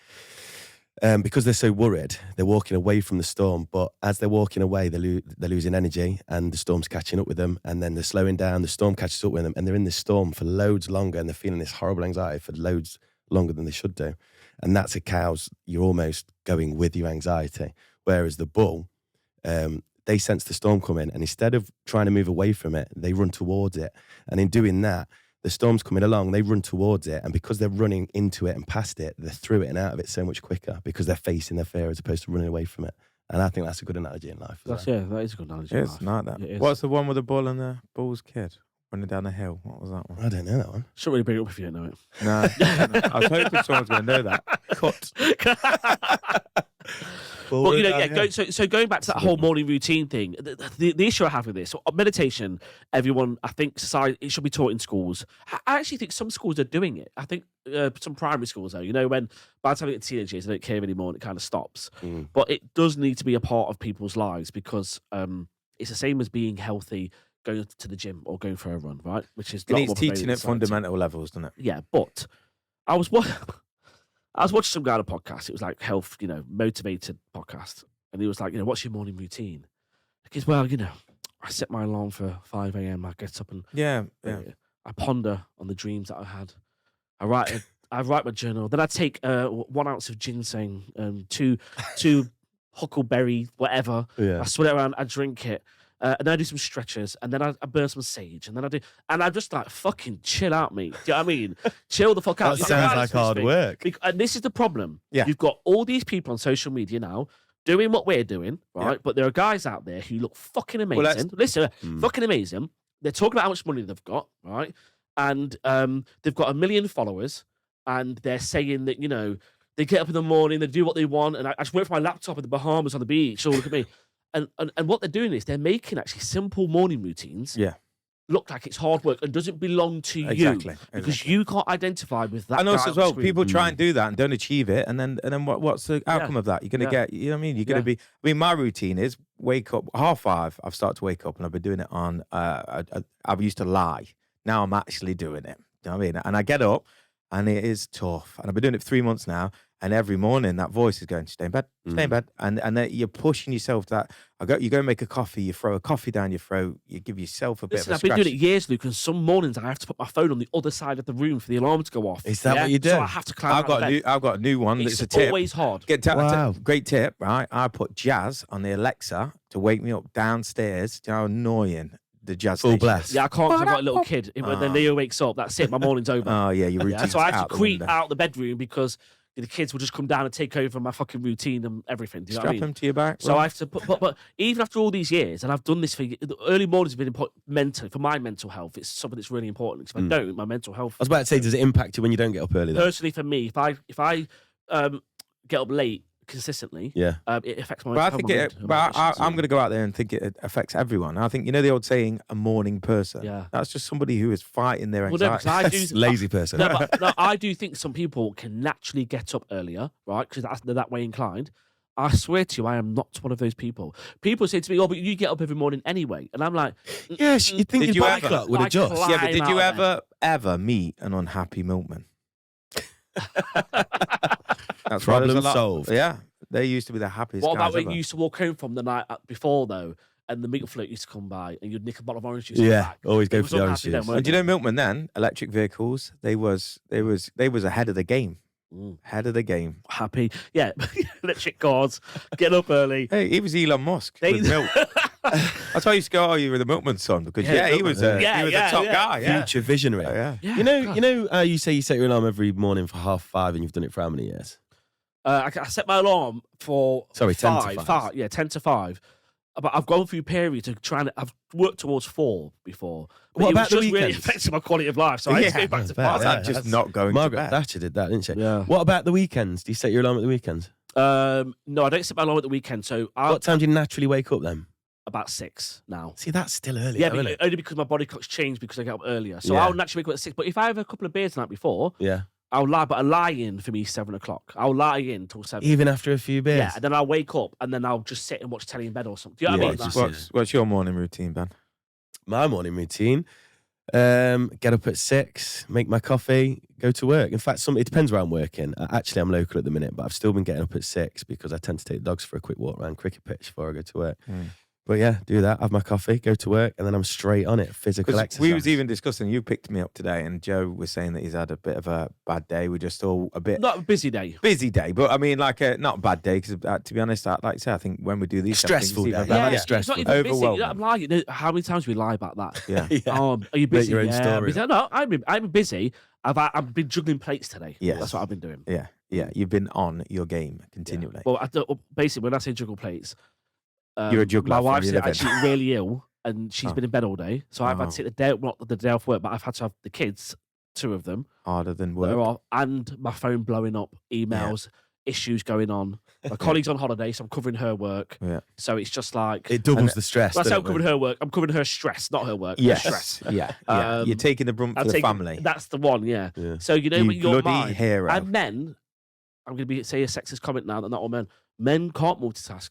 Because they're so worried, they're walking away from the storm. But as they're walking away, they're losing energy and the storm's catching up with them. And then they're slowing down, the storm catches up with them. And they're in this storm for loads longer and they're feeling this horrible anxiety for loads longer than they should do. And that's a cow's, you're almost going with your anxiety. Whereas the bull, they sense the storm coming and instead of trying to move away from it, they run towards it. And in doing that, the storm's coming along, they run towards it, and because they're running into it and past it, they're through it and out of it so much quicker because they're facing their fear as opposed to running away from it. And I think that's a good analogy in life. That is a good analogy. It's like that. What's the one with the ball and the Bulls kid running down the hill? What was that one? I don't know that one. Shouldn't really bring it up if you don't know it. No, I was hoping someone's going to know that. Cut. But so going back to that whole morning routine thing, the issue I have with this, so meditation, everyone, I think society, it should be taught in schools. I actually think some schools are doing it. I think some primary schools though, when by the time you get to teenage years, they don't care anymore and it kind of stops. But it does need to be a part of people's lives because it's the same as being healthy, going to the gym or going for a run, right? Which is it needs teaching at fundamental levels, doesn't it? Yeah, but I was watching some guy on a podcast. It was like health, motivated podcast. And he was like, what's your morning routine? Because, well, I set my alarm for 5 a.m. I get up and I ponder on the dreams that I had. I write my journal. Then I take 1 ounce of ginseng, two huckleberry, whatever. Yeah. I swirl it around. I drink it. And then I do some stretches, and then I burn some sage, and then I'm just like, fucking chill out, mate. Do you know what I mean? Chill the fuck out. That sounds like hard work. And this is the problem. Yeah. You've got all these people on social media now doing what we're doing, right? Yeah. But there are guys out there who look fucking amazing. Listen, fucking amazing. They're talking about how much money they've got, right? And they've got 1 million followers, and they're saying that, they get up in the morning, they do what they want, and I just wait for my laptop in the Bahamas on the beach. So look at me. And what they're doing is they're making actually simple morning routines look like it's hard work and doesn't belong to you because you can't identify with that. And also as well, people try and do that and don't achieve it, and then what's the outcome of that? You're going to get, you know what I mean? You're going to be. I mean, my routine is wake up 5:30. I've started to wake up, and I've been doing it on. I used to lie. Now I'm actually doing it. You know what I mean? And I get up, and it is tough. And I've been doing it for 3 months now. And every morning that voice is going, stay in bed, stay in bed. And then you're pushing yourself to that. You go and make a coffee, you throw a coffee down your throat, you give yourself a bit of a I've scratch. been doing it years, Luke, and some mornings I have to put my phone on the other side of the room for the alarm to go off. Is that what you do? So I have to climb out of bed. I've got a new one. It's a tip. always hard. Wow. Great tip, right? I put jazz on the Alexa to wake me up downstairs. Do you know how annoying the jazz Full station blast. is? Yeah, I can't because I've got a little kid. When then Leo wakes up, that's it. My morning's over. Oh, yeah, your routine's So I have out to the creep window. out the bedroom because the kids will just come down and take over my fucking routine and everything. Do you know what I Strap mean? them to your back. So I have to but even after all these years, and I've done this the early mornings have been important for my mental health. It's something that's really important because if I don't, my mental health. I was about to say, does it impact you when you don't get up early? Then? Personally, for me, if I get up late consistently, it affects my. But I think I'm going to go out there and think it affects everyone. I think the old saying, a morning person. Yeah. That's just somebody who is fighting their Well, no, anxiety. because Lazy person. No, I do think some people can naturally get up earlier, right? Because they're that way inclined. I swear to you, I am not one of those people. People say to me, "Oh, but you get up every morning anyway," and I'm like, Yes, you'd think Did your you body ever- clock would Like adjust. climb Yeah, but did out you of ever meet an unhappy milkman? That's why Problem there's a lot- solved. Yeah, they used to be the happiest what guys about when ever. you used to walk home from the night before though, and the meat float used to come by, and you'd nick a bottle of orange juice? and Yeah, back? always go It for was the orange unhappy then, juice. weren't And do you know milkmen then? Electric vehicles. They was ahead of the game. Ahead of the game. Happy, yeah. Electric cars, get up early. Hey, he was Elon Musk They- with milk. That's why I used to go, "Oh, you were the milkman's son," because Yeah, he was a top guy. Yeah. Future visionary. Yeah. Yeah, You know, you say you set your alarm every morning for 5:30, and you've done it for how many years? I set my alarm for 10 to 5. 5. Yeah, 10 to 5. But I've gone through periods of I've worked towards 4 before. But What it about was the just really weekends? affecting my quality of life. So I had to go back to I bet, 5. That's just not going to Margaret bed. Thatcher did that, didn't she? Yeah. What about the weekends? Do you set your alarm at the weekends? No, I don't set my alarm at the weekend. So I'm What time do you naturally wake up then? about 6 now. See, that's still early. Yeah, though, but isn't it? only because my body clock's changed because I get up earlier. So Yeah. I'll naturally wake up at 6. But if I have a couple of beers the night before, Yeah. I'll lie. But a lie-in for me is 7 o'clock. I'll lie in till 7. Even after a few beers. Yeah, and then I'll wake up and then I'll just sit and watch telly in bed or something. Do you know what I Yeah, mean? just- That's- What's your morning routine, Ben? My morning routine: get up at 6, make my coffee, go to work. In fact, it depends where I'm working. Actually, I'm local at the minute, but I've still been getting up at 6 because I tend to take the dogs for a quick walk around cricket pitch before I go to work. But yeah, do that. Have my coffee, go to work, and then I'm straight on it. Physical exercise. We was even discussing. You picked me up today, and Joe was saying that he's had a bit of a bad day. We're just all a bit Not a busy day. busy day, but I mean, like not a bad day because, to be honest, like I say, I think when we do these Stressful things, it's even day. better. Yeah, It's not stressful. even busy. Overwhelming. I'm lying. You know, how many times we lie about that? Yeah. Oh, are you busy? your own Yeah, story busy. No, I'm busy. I've been juggling plates today. Yes. That's what I've been doing. Yeah. You've been on your game continually. Well, basically, when I say juggle plates, You're a juggler My for wife's your living. actually really ill, and she's been in bed all day. So I've had to take the day off work, but I've had to have the kids, 2 of them, Harder than that work. are off, and my phone blowing up, emails, issues going on. My colleague's on holiday, so I'm covering her work. Yeah. So it's just like It doubles the stress. when I say I'm doesn't covering it? her work, I'm covering her stress, not her work. her Yes. stress. Yeah. Um, You're taking the brunt for I'm the taking- family. That's the one, yeah. Yeah. So you know You when you're bloody mine, hero. and men, I'm going to say a sexist comment now that not all men. Men can't multitask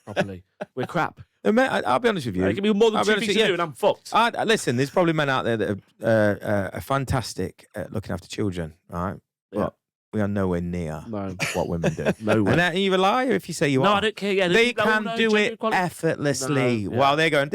properly. We're crap. No, mate, I'll be honest with you. Give me more than I'll be 2 honest things with to you. do, and I'm fucked. Listen, there's probably men out there that are fantastic at looking after children, right? Yeah. But we are nowhere near No, what women do. no way. And that you're a liar if you say you No, are. I don't care. Yeah, They no, can no, do gender it equality. effortlessly No, yeah. while they're going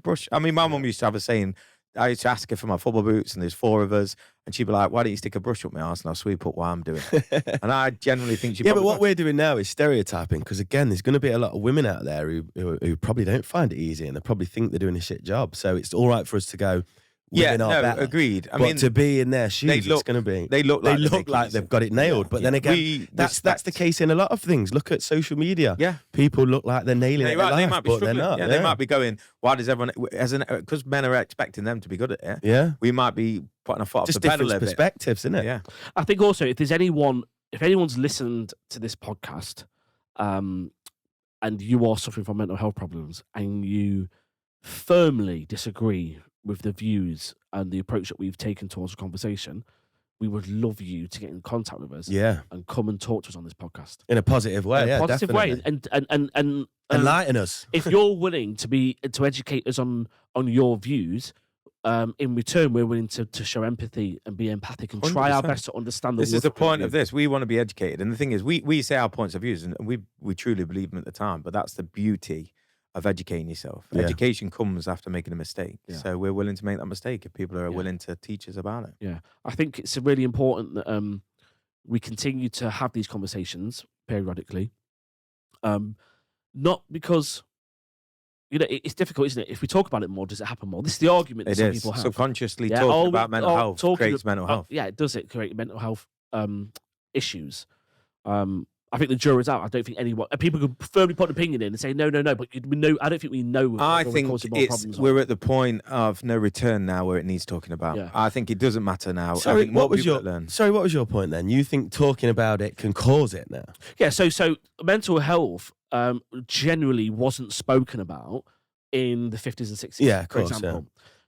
brush. I mean, my mum used to have a saying. I used to ask her for my football boots, and there's 4 of us, and she'd be like, "Why don't you stick a brush up my arse and I'll sweep up what I'm doing?" And I generally think she. Yeah, but probably what we're doing now is stereotyping because again, there's going to be a lot of women out there who probably don't find it easy and they probably think they're doing a shit job. So it's all right for us to go. Yeah, women are no, better. agreed. I But mean, to be in their shoes, look- it's going to be. they look They like they're look making like it they've simple. got it nailed. But then again, We that's the respect- case in a lot of things. Look at social media. Yeah. People look like they're nailing Yeah, it. right, in they life, might be but they're struggling. not. Yeah, they might be going. Why does everyone? Because men are expecting them to be good at it. Yeah, We might be putting a foot off just the pedal different a bit. perspectives, isn't it? Yeah. I think also if anyone's listened to this podcast, and you are suffering from mental health problems, and you firmly disagree with the views and the approach that we've taken towards the conversation, we would love you to get in contact with us Yeah, and come and talk to us on this podcast. in a positive way. In a Yeah, positive definitely. way, and Enlighten us. if you're willing to educate us on your views, in return, we're willing to show empathy and be empathic and try our 100%. best to understand the This is the world's point point of this. We want to be educated, and the thing is, we say our points of views, and we truly believe them at the time. But that's the beauty of educating yourself. Yeah. Education comes after making a mistake, Yeah. so we're willing to make that mistake if people are Yeah. willing to teach us about it. Yeah, I think it's really important that we continue to have these conversations periodically. Not because it's difficult, isn't it? If we talk about it more, does it happen more? This is the argument that It some is people have. subconsciously Yeah, talking we- about mental health talking creates ab- mental health. Yeah, it does. It create mental health issues. I think the jury's out. I don't think anyone. People could firmly put an opinion in and say no, but we know. I don't think we know. I we're think causing more problems on. we're at the point of no return now where it needs talking about. Yeah. I think it doesn't matter now. I Sorry, think more what was people your learn. sorry? What was your point then? You think talking about it can cause it now? Yeah, so mental health generally wasn't spoken about in the 50s and 60s. Yeah, of for course, example.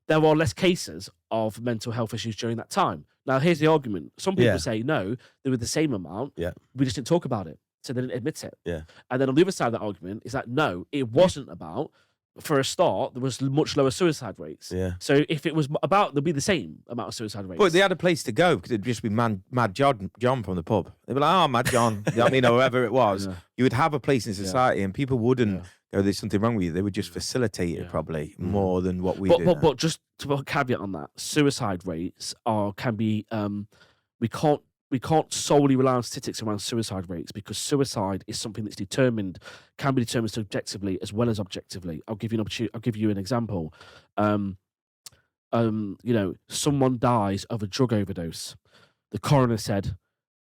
There are less cases of mental health issues during that time. Now, here's the argument. Some people Yeah. say, no, there were the same amount. Yeah. We just didn't talk about it. So they didn't admit it. Yeah. And then on the other side of that argument is that, no, it wasn't about, for a start, there was much lower suicide rates. Yeah. So if it was about, there'd be the same amount of suicide rates. But they had a place to go because it'd just be Mad John from the pub. They'd be like, oh, Mad John. You know what I mean? Or whoever it was. Yeah. You would have a place in society and people wouldn't Yeah. go, there's something wrong with you. They would just facilitate it Yeah. probably more than what we but, do. but now. but just to put a caveat on that, suicide rates can be we can't solely rely on statistics around suicide rates because suicide is something that's can be determined subjectively as well as objectively. I'll give you an example. Someone dies of a drug overdose. The coroner said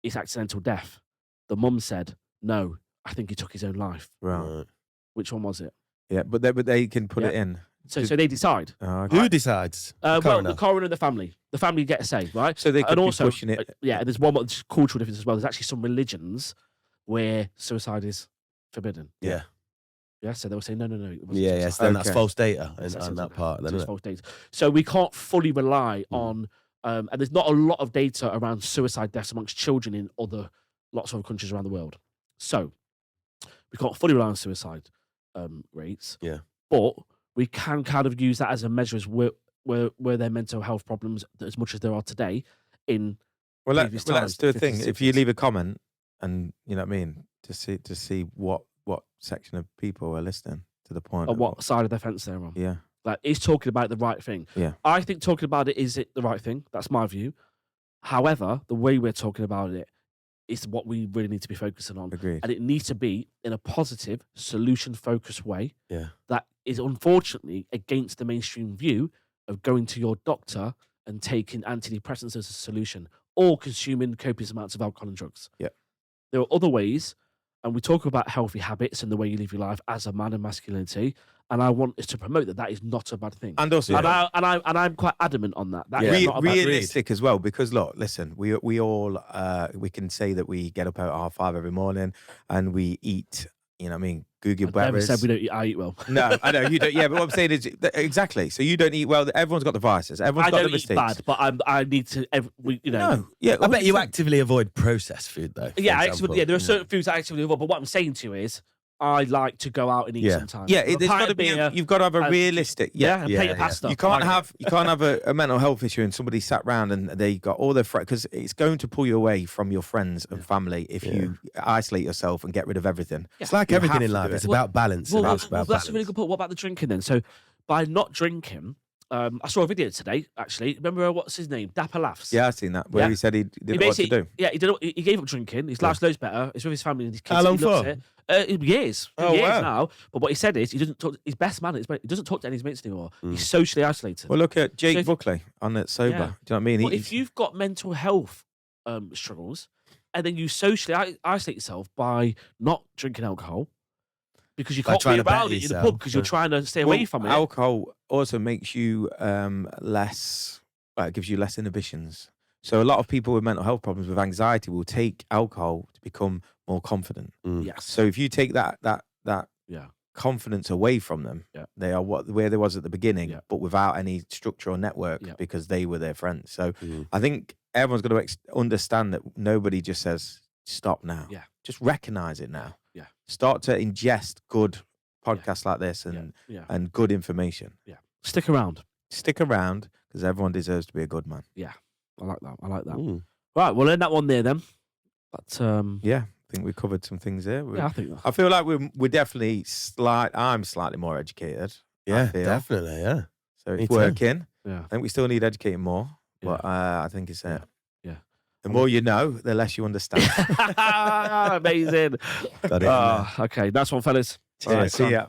it's accidental death. The mum said, no, I think he took his own life. Right. Which one was it? Yeah, but they can put it in. So they decide. Oh, okay. Who decides? Well, Coroner. the coroner and the family. The family get a say, right? So they could And be also, pushing it. and there's one more cultural difference as well. There's actually some religions where suicide is forbidden. Yeah. Yeah, so they'll say, no. It wasn't Yeah, yes. suicide. Then that's Okay. false data That's on that part. Then, It's isn't it? false data. So we can't fully rely on, and there's not a lot of data around suicide deaths amongst children in lots of other countries around the world. So we can't fully rely on suicide rates. Yeah. But we can kind of use that as a measure as where there are mental health problems as much as there are today in Well, previous let's times, do a 50s, thing. If you 60s. leave a comment and, you know what I mean, to see what section of people are listening, to the point. on what side of the fence they're on. Yeah. Like, is talking about the right thing. Yeah. I think talking about it is it the right thing. That's my view. However, the way we're talking about it is what we really need to be focusing on. Agreed. And it needs to be in a positive, solution-focused way Yeah. that is unfortunately against the mainstream view of going to your doctor and taking antidepressants as a solution or consuming copious amounts of alcohol and drugs. Yeah. There are other ways, and we talk about healthy habits and the way you live your life as a man and masculinity. And I want us to promote that that is not a bad thing. And also, And I'm quite adamant on that. That Yeah. is not a bad thing. realistic as well, because look, listen, we all we can say that we get up at 5:30 every morning and we eat. You know what I mean? Google I've never breakfast. said we don't eat. I eat well. No, I know you don't. Yeah, but what I'm saying is exactly. So you don't eat well. Everyone's got the vices. Everyone's I got don't the eat mistakes. bad, but I need to. You know. No, yeah. I bet you actively avoid processed food though. for Yeah, example. there are certain foods I actually avoid. But what I'm saying to you is, I like to go out and eat Yeah. sometimes. Yeah, A there's pint got to of be. beer, You've got to have a and- realistic. a Yeah, plate Yeah, of yeah. pasta. you can't Like, have a mental health issue and somebody sat round and they got all their friends, because it's going to pull you away from your friends and family if you isolate yourself and get rid of everything. It's like You everything have in to life. do it. It's about balance. Well, It's about that's a really balance. good point. What about the drinking then? So, by not drinking, I saw a video today. Actually, remember what's his name? Dapper Laughs. Yeah, I've seen that where Yeah. he said he He didn't know what to basically, do. yeah, he gave up drinking. His life's loads better. He's with his family and his kids. How long he loves for? it. Years. Oh, years wow. now. But what he said is he doesn't talk. His best man. He doesn't talk to any of his mates anymore. Mm. He's socially isolated. Well, look at Jake So if- Buckley on it sober. Yeah. Do you know what I mean? Well, He's- if you've got mental health struggles, and then you socially isolate yourself by not drinking alcohol because you By can't trying be to better around it in the yourself, pub because you're yeah. trying to stay away from it. Alcohol also makes you less. It gives you less inhibitions. So a lot of people with mental health problems, with anxiety, will take alcohol to become more confident. Mm. Yes. So if you take that Yeah. confidence away from them, Yeah. they are where they was at the beginning, Yeah. but without any structure or network Yeah. because they were their friends. So Mm. I think everyone's got to understand that nobody just says stop now. Yeah. Just recognize it now. Yeah. Start to ingest good podcasts like this and Yeah. and good information. Stick around. Stick around because everyone deserves to be a good man. I like that. I like that. Mm. Right, we'll end that one there then. But Yeah, I think we covered some things there. yeah, I think I feel like we're definitely I'm slightly more educated. I Yeah, feel. definitely. Yeah. So Me it's too. working. yeah. I think we still need educating more, Yeah. but I think it's Yeah. Yeah. The more you know, the less you understand. Amazing. Got it. Okay, that's one, fellas. All right, see Con. ya.